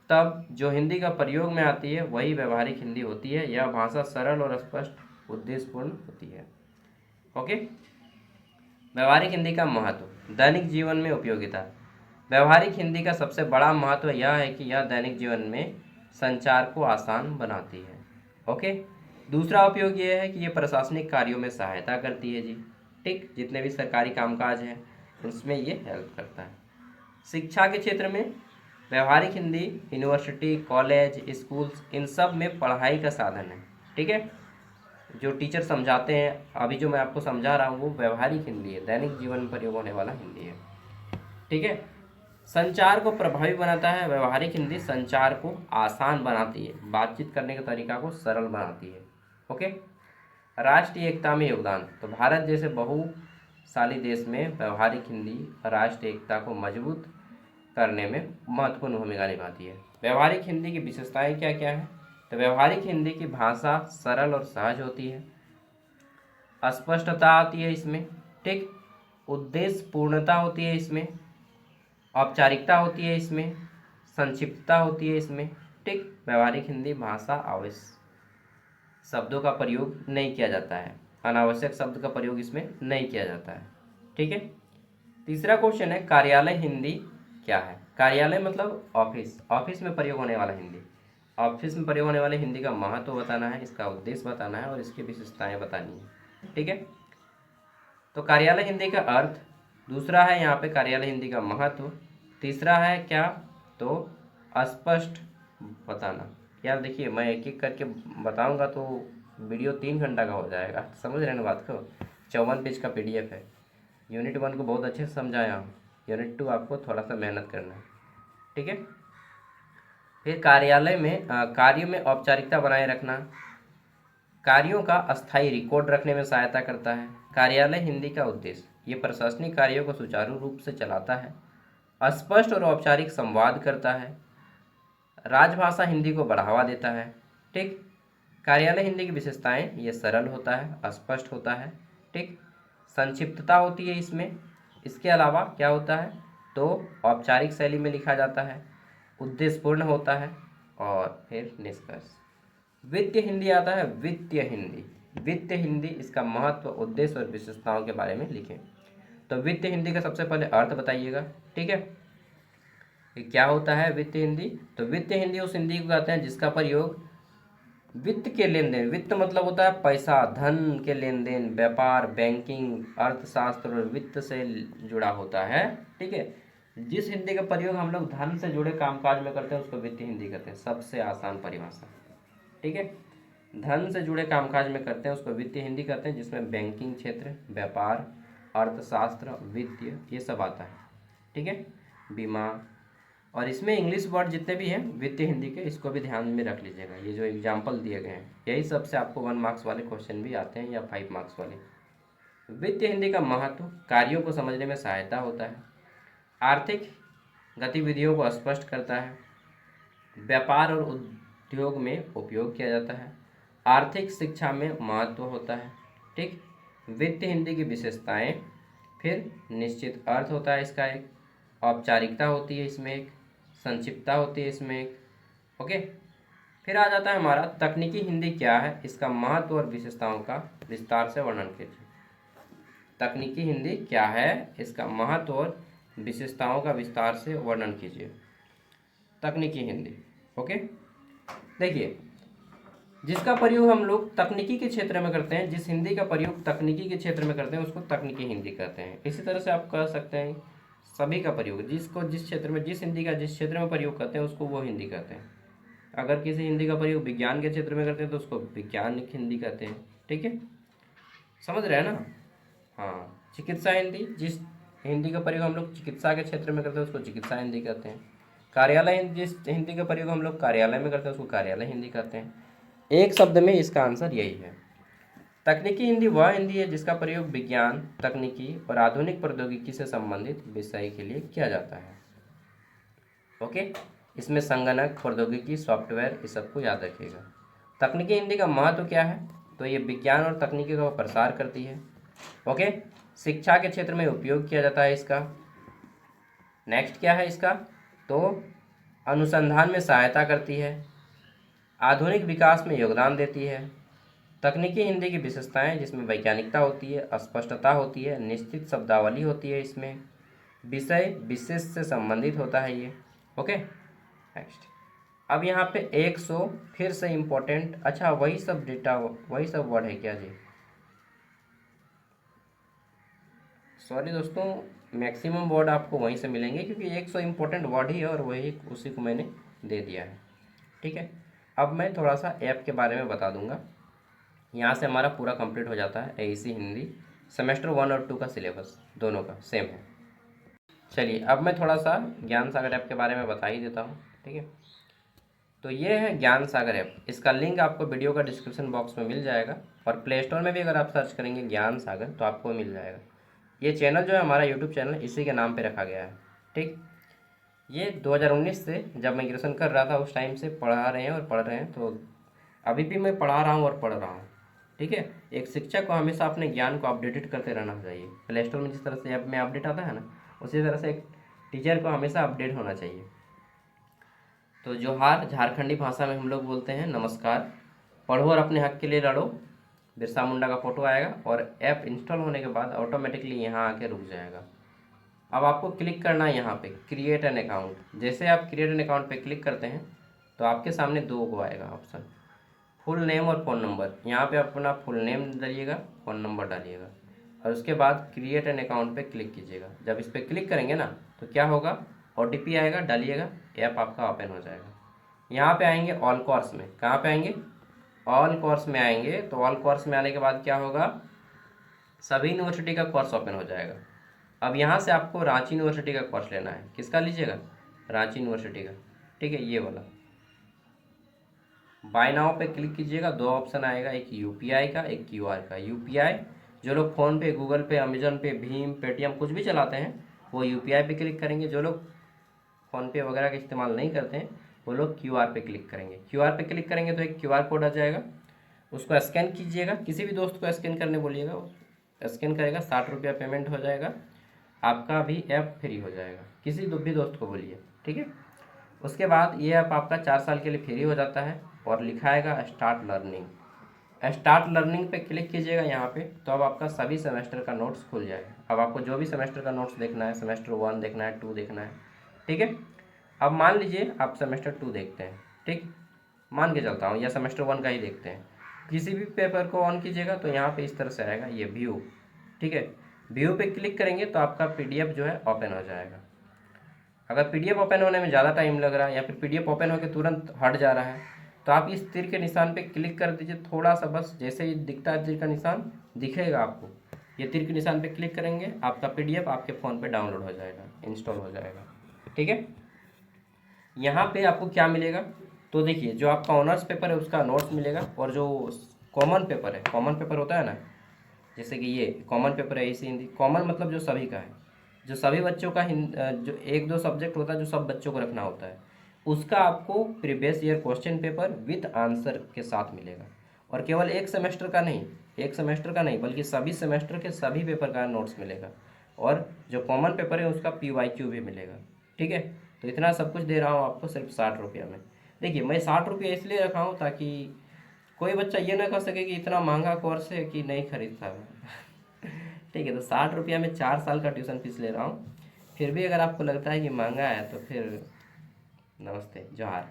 तब जो हिंदी का प्रयोग में आती है वही व्यवहारिक हिंदी होती है। यह भाषा सरल और स्पष्ट उद्देश्यपूर्ण होती है। ओके, व्यवहारिक हिंदी का महत्व, दैनिक जीवन में उपयोगिता। व्यवहारिक हिंदी का सबसे बड़ा महत्व यह है कि यह दैनिक जीवन में संचार को आसान बनाती है। ओके, दूसरा उपयोग यह है कि ये प्रशासनिक कार्यों में सहायता करती है जी। ठीक, जितने भी सरकारी कामकाज हैं उसमें ये हेल्प करता है। शिक्षा के क्षेत्र में व्यवहारिक हिंदी यूनिवर्सिटी, कॉलेज, स्कूल्स, इन सब में पढ़ाई का साधन है। ठीक है, जो टीचर समझाते हैं, अभी जो मैं आपको समझा रहा हूँ वो व्यवहारिक हिंदी है, दैनिक जीवन में प्रयोग होने वाला हिंदी है। ठीक है, संचार को प्रभावी बनाता है। व्यवहारिक हिंदी संचार को आसान बनाती है, बातचीत करने के तरीका को सरल बनाती है। ओके, राष्ट्रीय एकता में योगदान, तो भारत जैसे बहुसाली देश में व्यवहारिक हिंदी राष्ट्रीय एकता को मजबूत करने में महत्वपूर्ण भूमिका निभाती है। व्यवहारिक हिंदी की विशेषताएं क्या क्या हैं? तो व्यवहारिक हिंदी की भाषा सरल और सहज होती है, स्पष्टता आती है इसमें। ठीक, उद्देश्य पूर्णता होती है इसमें, औपचारिकता होती है इसमें, संक्षिप्तता होती है इसमें। ठीक, व्यवहारिक हिंदी भाषा आवश्यक शब्दों का प्रयोग नहीं किया जाता है, अनावश्यक शब्द का प्रयोग इसमें नहीं किया जाता है। ठीक है, तीसरा क्वेश्चन है कार्यालय हिंदी क्या है? कार्यालय मतलब ऑफिस, ऑफिस में प्रयोग होने वाला हिंदी। ऑफिस में प्रयोग होने वाले हिंदी का महत्व बताना है, इसका उद्देश्य बताना है और इसकी विशेषताएं बतानी है। ठीक है, तो कार्यालय हिंदी का अर्थ, दूसरा है यहाँ पे कार्यालय हिंदी का महत्व, तीसरा है क्या तो स्पष्ट बताना। यार देखिए, मैं एक एक करके बताऊंगा तो वीडियो 3 घंटा का हो जाएगा, समझ रहे हैं ना बात को। 54 पेज का PDF है। यूनिट 1 को बहुत अच्छे से समझाया हूँ, यूनिट 2 आपको थोड़ा सा मेहनत करना है। ठीक है, फिर कार्यालय में कार्यों में औपचारिकता बनाए रखना, कार्यों का अस्थायी रिकॉर्ड रखने में सहायता करता है। कार्यालय हिंदी का उद्देश्य, ये प्रशासनिक कार्यों को सुचारू रूप से चलाता है, स्पष्ट और औपचारिक संवाद करता है, राजभाषा हिंदी को बढ़ावा देता है। ठीक, कार्यालय हिंदी की विशेषताएं, ये सरल होता है, स्पष्ट होता है। ठीक, संक्षिप्तता होती है इसमें। इसके अलावा क्या होता है तो औपचारिक शैली में लिखा जाता है, उद्देश्यपूर्ण होता है और फिर निष्कर्ष। वित्तीय हिंदी आता है, वित्तीय हिंदी। वित्तीय हिंदी, इसका महत्व, उद्देश्य और विशेषताओं के बारे में लिखें। तो वित्तीय हिंदी का सबसे पहले अर्थ बताइएगा। ठीक है, कि क्या होता है वित्तीय हिंदी? तो वित्तीय हिंदी उस हिंदी को कहते हैं जिसका प्रयोग वित्त के लेन देन, वित्त मतलब होता है पैसा, धन के लेन देन, व्यापार, बैंकिंग, अर्थशास्त्र और वित्त से जुड़ा होता है। ठीक है, जिस हिंदी का प्रयोग हम लोग धन से जुड़े कामकाज में करते हैं उसको वित्तीय हिंदी कहते हैं, सबसे आसान परिभाषा। ठीक है, धन से जुड़े कामकाज में करते हैं उसको वित्तीय हिंदी कहते हैं, जिसमें बैंकिंग क्षेत्र, व्यापार, अर्थशास्त्र, वित्तीय, ये सब आता है। ठीक है, बीमा, और इसमें इंग्लिश वर्ड जितने भी हैं वित्तीय हिंदी के, इसको भी ध्यान में रख लीजिएगा। ये जो एग्जाम्पल दिए गए हैं यही सबसे आपको 1 मार्क्स वाले क्वेश्चन भी आते हैं या 5 मार्क्स वाले। वित्तीय हिंदी का महत्व, कार्यों को समझने में सहायता होता है, आर्थिक गतिविधियों को स्पष्ट करता है, व्यापार और उद्योग में उपयोग किया जाता है, आर्थिक शिक्षा में महत्व होता है। ठीक, वित्तीय हिंदी की विशेषताएं, फिर निश्चित अर्थ होता है इसका एक, औपचारिकता होती है इसमें एक, संक्षिप्तता होती है इसमें एक। ओके, फिर आ जाता है हमारा तकनीकी हिंदी क्या है, इसका महत्व और विशेषताओं का विस्तार से वर्णन कीजिए। तकनीकी हिंदी क्या है, इसका महत्व और विशेषताओं का विस्तार से वर्णन कीजिए। तकनीकी हिंदी, ओके, देखिए, जिसका प्रयोग हम लोग तकनीकी के क्षेत्र में करते हैं, जिस हिंदी का प्रयोग तकनीकी के क्षेत्र में करते हैं उसको तकनीकी हिंदी कहते हैं। इसी तरह से आप कह सकते हैं सभी का प्रयोग, जिसको जिस क्षेत्र में, जिस हिंदी का जिस क्षेत्र में प्रयोग करते हैं उसको वो हिंदी कहते हैं। अगर किसी हिंदी का प्रयोग विज्ञान के क्षेत्र में करते हैं तो उसको वैज्ञानिक हिंदी कहते हैं। ठीक है, समझ रहे हैं ना? हाँ, चिकित्सा हिंदी, जिस हिंदी का प्रयोग हम लोग चिकित्सा के क्षेत्र में करते हैं उसको चिकित्सा हिंदी कहते हैं। कार्यालय हिंदी, जिस हिंदी का प्रयोग हम लोग कार्यालय में करते हैं उसको कार्यालय हिंदी कहते हैं। एक शब्द में इसका आंसर यही है। तकनीकी हिंदी वह हिंदी है जिसका प्रयोग विज्ञान, तकनीकी और आधुनिक प्रौद्योगिकी से संबंधित विषय के लिए किया जाता है। ओके, इसमें संगणक, प्रौद्योगिकी, सॉफ्टवेयर, इस सबको याद रखिएगा। तकनीकी हिंदी का महत्व क्या है? तो ये विज्ञान और तकनीकी का प्रसार करती है। ओके, शिक्षा के क्षेत्र में उपयोग किया जाता है इसका। नेक्स्ट क्या है इसका? तो अनुसंधान में सहायता करती है, आधुनिक विकास में योगदान देती है। तकनीकी हिंदी की विशेषताएं, जिसमें वैज्ञानिकता होती है, स्पष्टता होती है, निश्चित शब्दावली होती है, इसमें विषय विशेष से संबंधित होता है ये। Okay, next. अब यहाँ पे 100 फिर से इम्पोर्टेंट, अच्छा वही सब डेटा, वही सब वर्ड है क्या जी? सॉरी दोस्तों, मैक्सिमम वर्ड आपको वहीं से मिलेंगे क्योंकि 100 इम्पोर्टेंट वर्ड ही है और वही उसी को मैंने दे दिया है। ठीक है, अब मैं थोड़ा सा ऐप के बारे में बता दूंगा। यहाँ से हमारा पूरा कंप्लीट हो जाता है एईसी हिंदी सेमेस्टर 1 और 2 का सिलेबस, दोनों का सेम है। चलिए अब मैं थोड़ा सा ज्ञान सागर ऐप के बारे में बता ही देता हूँ। ठीक है, तो ये है ज्ञान सागर ऐप। इसका लिंक आपको वीडियो का डिस्क्रिप्शन बॉक्स में मिल जाएगा और प्ले स्टोर में भी अगर आप सर्च करेंगे ज्ञान सागर तो आपको मिल जाएगा। ये चैनल जो है हमारा यूट्यूब चैनल इसी के नाम पे रखा गया है। ठीक, ये 2019 से जब मैं ग्रेजुएशन कर रहा था उस टाइम से पढ़ा रहे हैं और पढ़ रहे हैं, तो अभी भी मैं पढ़ा रहा हूँ और पढ़ रहा हूँ। ठीक है, एक शिक्षक को हमेशा अपने ज्ञान को अपडेटेड करते रहना चाहिए। प्ले स्टोर में जिस तरह से ऐप में अपडेट आता है ना, उसी तरह से एक टीचर को हमेशा अपडेट होना चाहिए। तो जोहार झारखंडी भाषा में हम लोग बोलते हैं नमस्कार। पढ़ो और अपने हक के लिए लड़ो। बिरसा मुंडा का फोटो आएगा और ऐप इंस्टॉल होने के बाद ऑटोमेटिकली यहाँ आके रुक जाएगा। अब आपको क्लिक करना है यहाँ पे क्रिएट एन अकाउंट। जैसे आप क्रिएट एन अकाउंट पे क्लिक करते हैं तो आपके सामने दो को आएगा ऑप्शन, फुल नेम और फ़ोन नंबर। यहाँ पे अपना फुल नेम डालिएगा, फ़ोन नंबर डालिएगा और उसके बाद क्रिएट एन अकाउंट पे क्लिक कीजिएगा। जब इस पर क्लिक करेंगे ना तो क्या होगा, OTP आएगा, डालिएगा, ऐप आपका ओपन हो जाएगा। यहाँ पे आएंगे ऑल कोर्स में, कहाँ पे आएंगे, ऑल कोर्स में आएंगे। तो ऑल कोर्स में आने के बाद क्या होगा, सभी यूनिवर्सिटी का कोर्स ओपन हो जाएगा। अब यहाँ से आपको रांची यूनिवर्सिटी का कोर्स लेना है। किसका लीजिएगा, रांची यूनिवर्सिटी का। ठीक है, ये वाला बाय नाउ पे क्लिक कीजिएगा। दो ऑप्शन आएगा, एक UPI का, एक QR का। UPI जो लोग फ़ोन पे, गूगल पे, अमेजन पे, भीम, पेटीएम कुछ भी चलाते हैं वो UPI पे क्लिक करेंगे। जो लोग फ़ोन पे वगैरह का इस्तेमाल नहीं करते हैं वो लोग QR पे क्लिक करेंगे। QR पे क्लिक करेंगे तो एक QR कोड आ जाएगा, उसको स्कैन कीजिएगा। किसी भी दोस्त को स्कैन करने बोलिएगा, वो स्कैन करेगा, 60 रुपया पेमेंट हो जाएगा, आपका भी ऐप फ्री हो जाएगा। किसी भी दोस्त को बोलिए। ठीक है, उसके बाद ये ऐप आपका 4 साल के लिए फ्री हो जाता है और लिखाएगा स्टार्ट लर्निंग। स्टार्ट लर्निंग पे क्लिक कीजिएगा यहाँ पे, तो अब आपका सभी सेमेस्टर का नोट्स खुल जाएगा। अब आपको जो भी सेमेस्टर का नोट्स देखना है, सेमेस्टर 1 देखना है, 2 देखना है। ठीक है, अब मान लीजिए आप सेमेस्टर 2 देखते हैं, ठीक, मान के चलता हूँ, या सेमेस्टर 1 का ही देखते हैं। किसी भी पेपर को ऑन कीजिएगा तो यहाँ पे इस तरह से आएगा ये व्यू। ठीक है, व्यू पे क्लिक करेंगे तो आपका PDF जो है ओपन हो जाएगा। अगर PDF ओपन होने में ज़्यादा टाइम लग रहा है या फिर PDF ओपन होकर तुरंत हट जा रहा है तो आप इस तीर के निशान पे क्लिक कर दीजिए, थोड़ा सा बस। जैसे ही दिखता है तीर का निशान दिखेगा आपको, ये तीर के निशान पे क्लिक करेंगे, आपका PDF आपके फ़ोन पे डाउनलोड हो जाएगा, इंस्टॉल हो जाएगा। ठीक है, यहाँ पे आपको क्या मिलेगा, तो देखिए जो आपका ऑनर्स पेपर है उसका नोट्स मिलेगा, और जो कॉमन पेपर है, कॉमन पेपर होता है ना, जैसे कि ये कॉमन पेपर है इसी हिंदी, कॉमन मतलब जो सभी का है, जो सभी बच्चों का जो 1-2 सब्जेक्ट होता है जो सब बच्चों को रखना होता है, उसका आपको previous year question paper with answer के साथ मिलेगा। और केवल एक सेमेस्टर का नहीं, एक सेमेस्टर का नहीं बल्कि सभी सेमेस्टर के सभी पेपर का नोट्स मिलेगा, और जो कॉमन पेपर है उसका PYQ भी मिलेगा। ठीक है, तो इतना सब कुछ दे रहा हूँ आपको सिर्फ 60 रुपया में। देखिए मैं 60 रुपया इसलिए रखा हूँ ताकि कोई बच्चा ये ना कह सके कि इतना महंगा कोर्स है कि नहीं खरीदता मैं। ठीक है, तो 60 रुपया में 4 साल का ट्यूशन फीस ले रहा हूँ। फिर भी अगर आपको लगता है कि महंगा है तो फिर नमस्ते जोहार,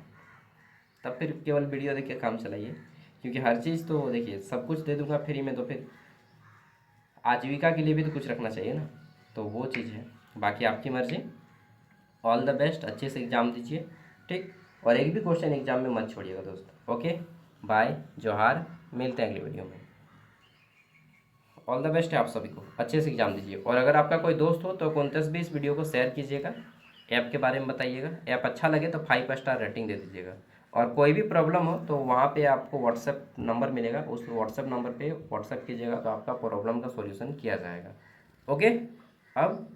तब फिर केवल वीडियो देख के काम चलाइए, क्योंकि हर चीज़ तो देखिए सब कुछ दे दूंगा फ्री में तो फिर आजीविका के लिए भी तो कुछ रखना चाहिए ना, तो वो चीज़ है। बाकी आपकी मर्ज़ी। ऑल द बेस्ट, अच्छे से एग्ज़ाम दीजिए। ठीक, और एक भी क्वेश्चन एग्ज़ाम में मत छोड़िएगा दोस्त। ओके, बाय, जोहार, मिलते हैं अगली वीडियो में। ऑल द बेस्ट है आप सभी को, अच्छे से एग्जाम दीजिए। और अगर आपका कोई दोस्त हो तो कॉन्टेस्ट भी इस वीडियो को शेयर कीजिएगा, ऐप के बारे में बताइएगा। ऐप अच्छा लगे तो 5 स्टार रेटिंग दे दीजिएगा। और कोई भी प्रॉब्लम हो तो वहाँ पे आपको व्हाट्सएप नंबर मिलेगा, उस व्हाट्सएप नंबर पे व्हाट्सएप कीजिएगा तो आपका प्रॉब्लम का सॉल्यूशन किया जाएगा। ओके, अब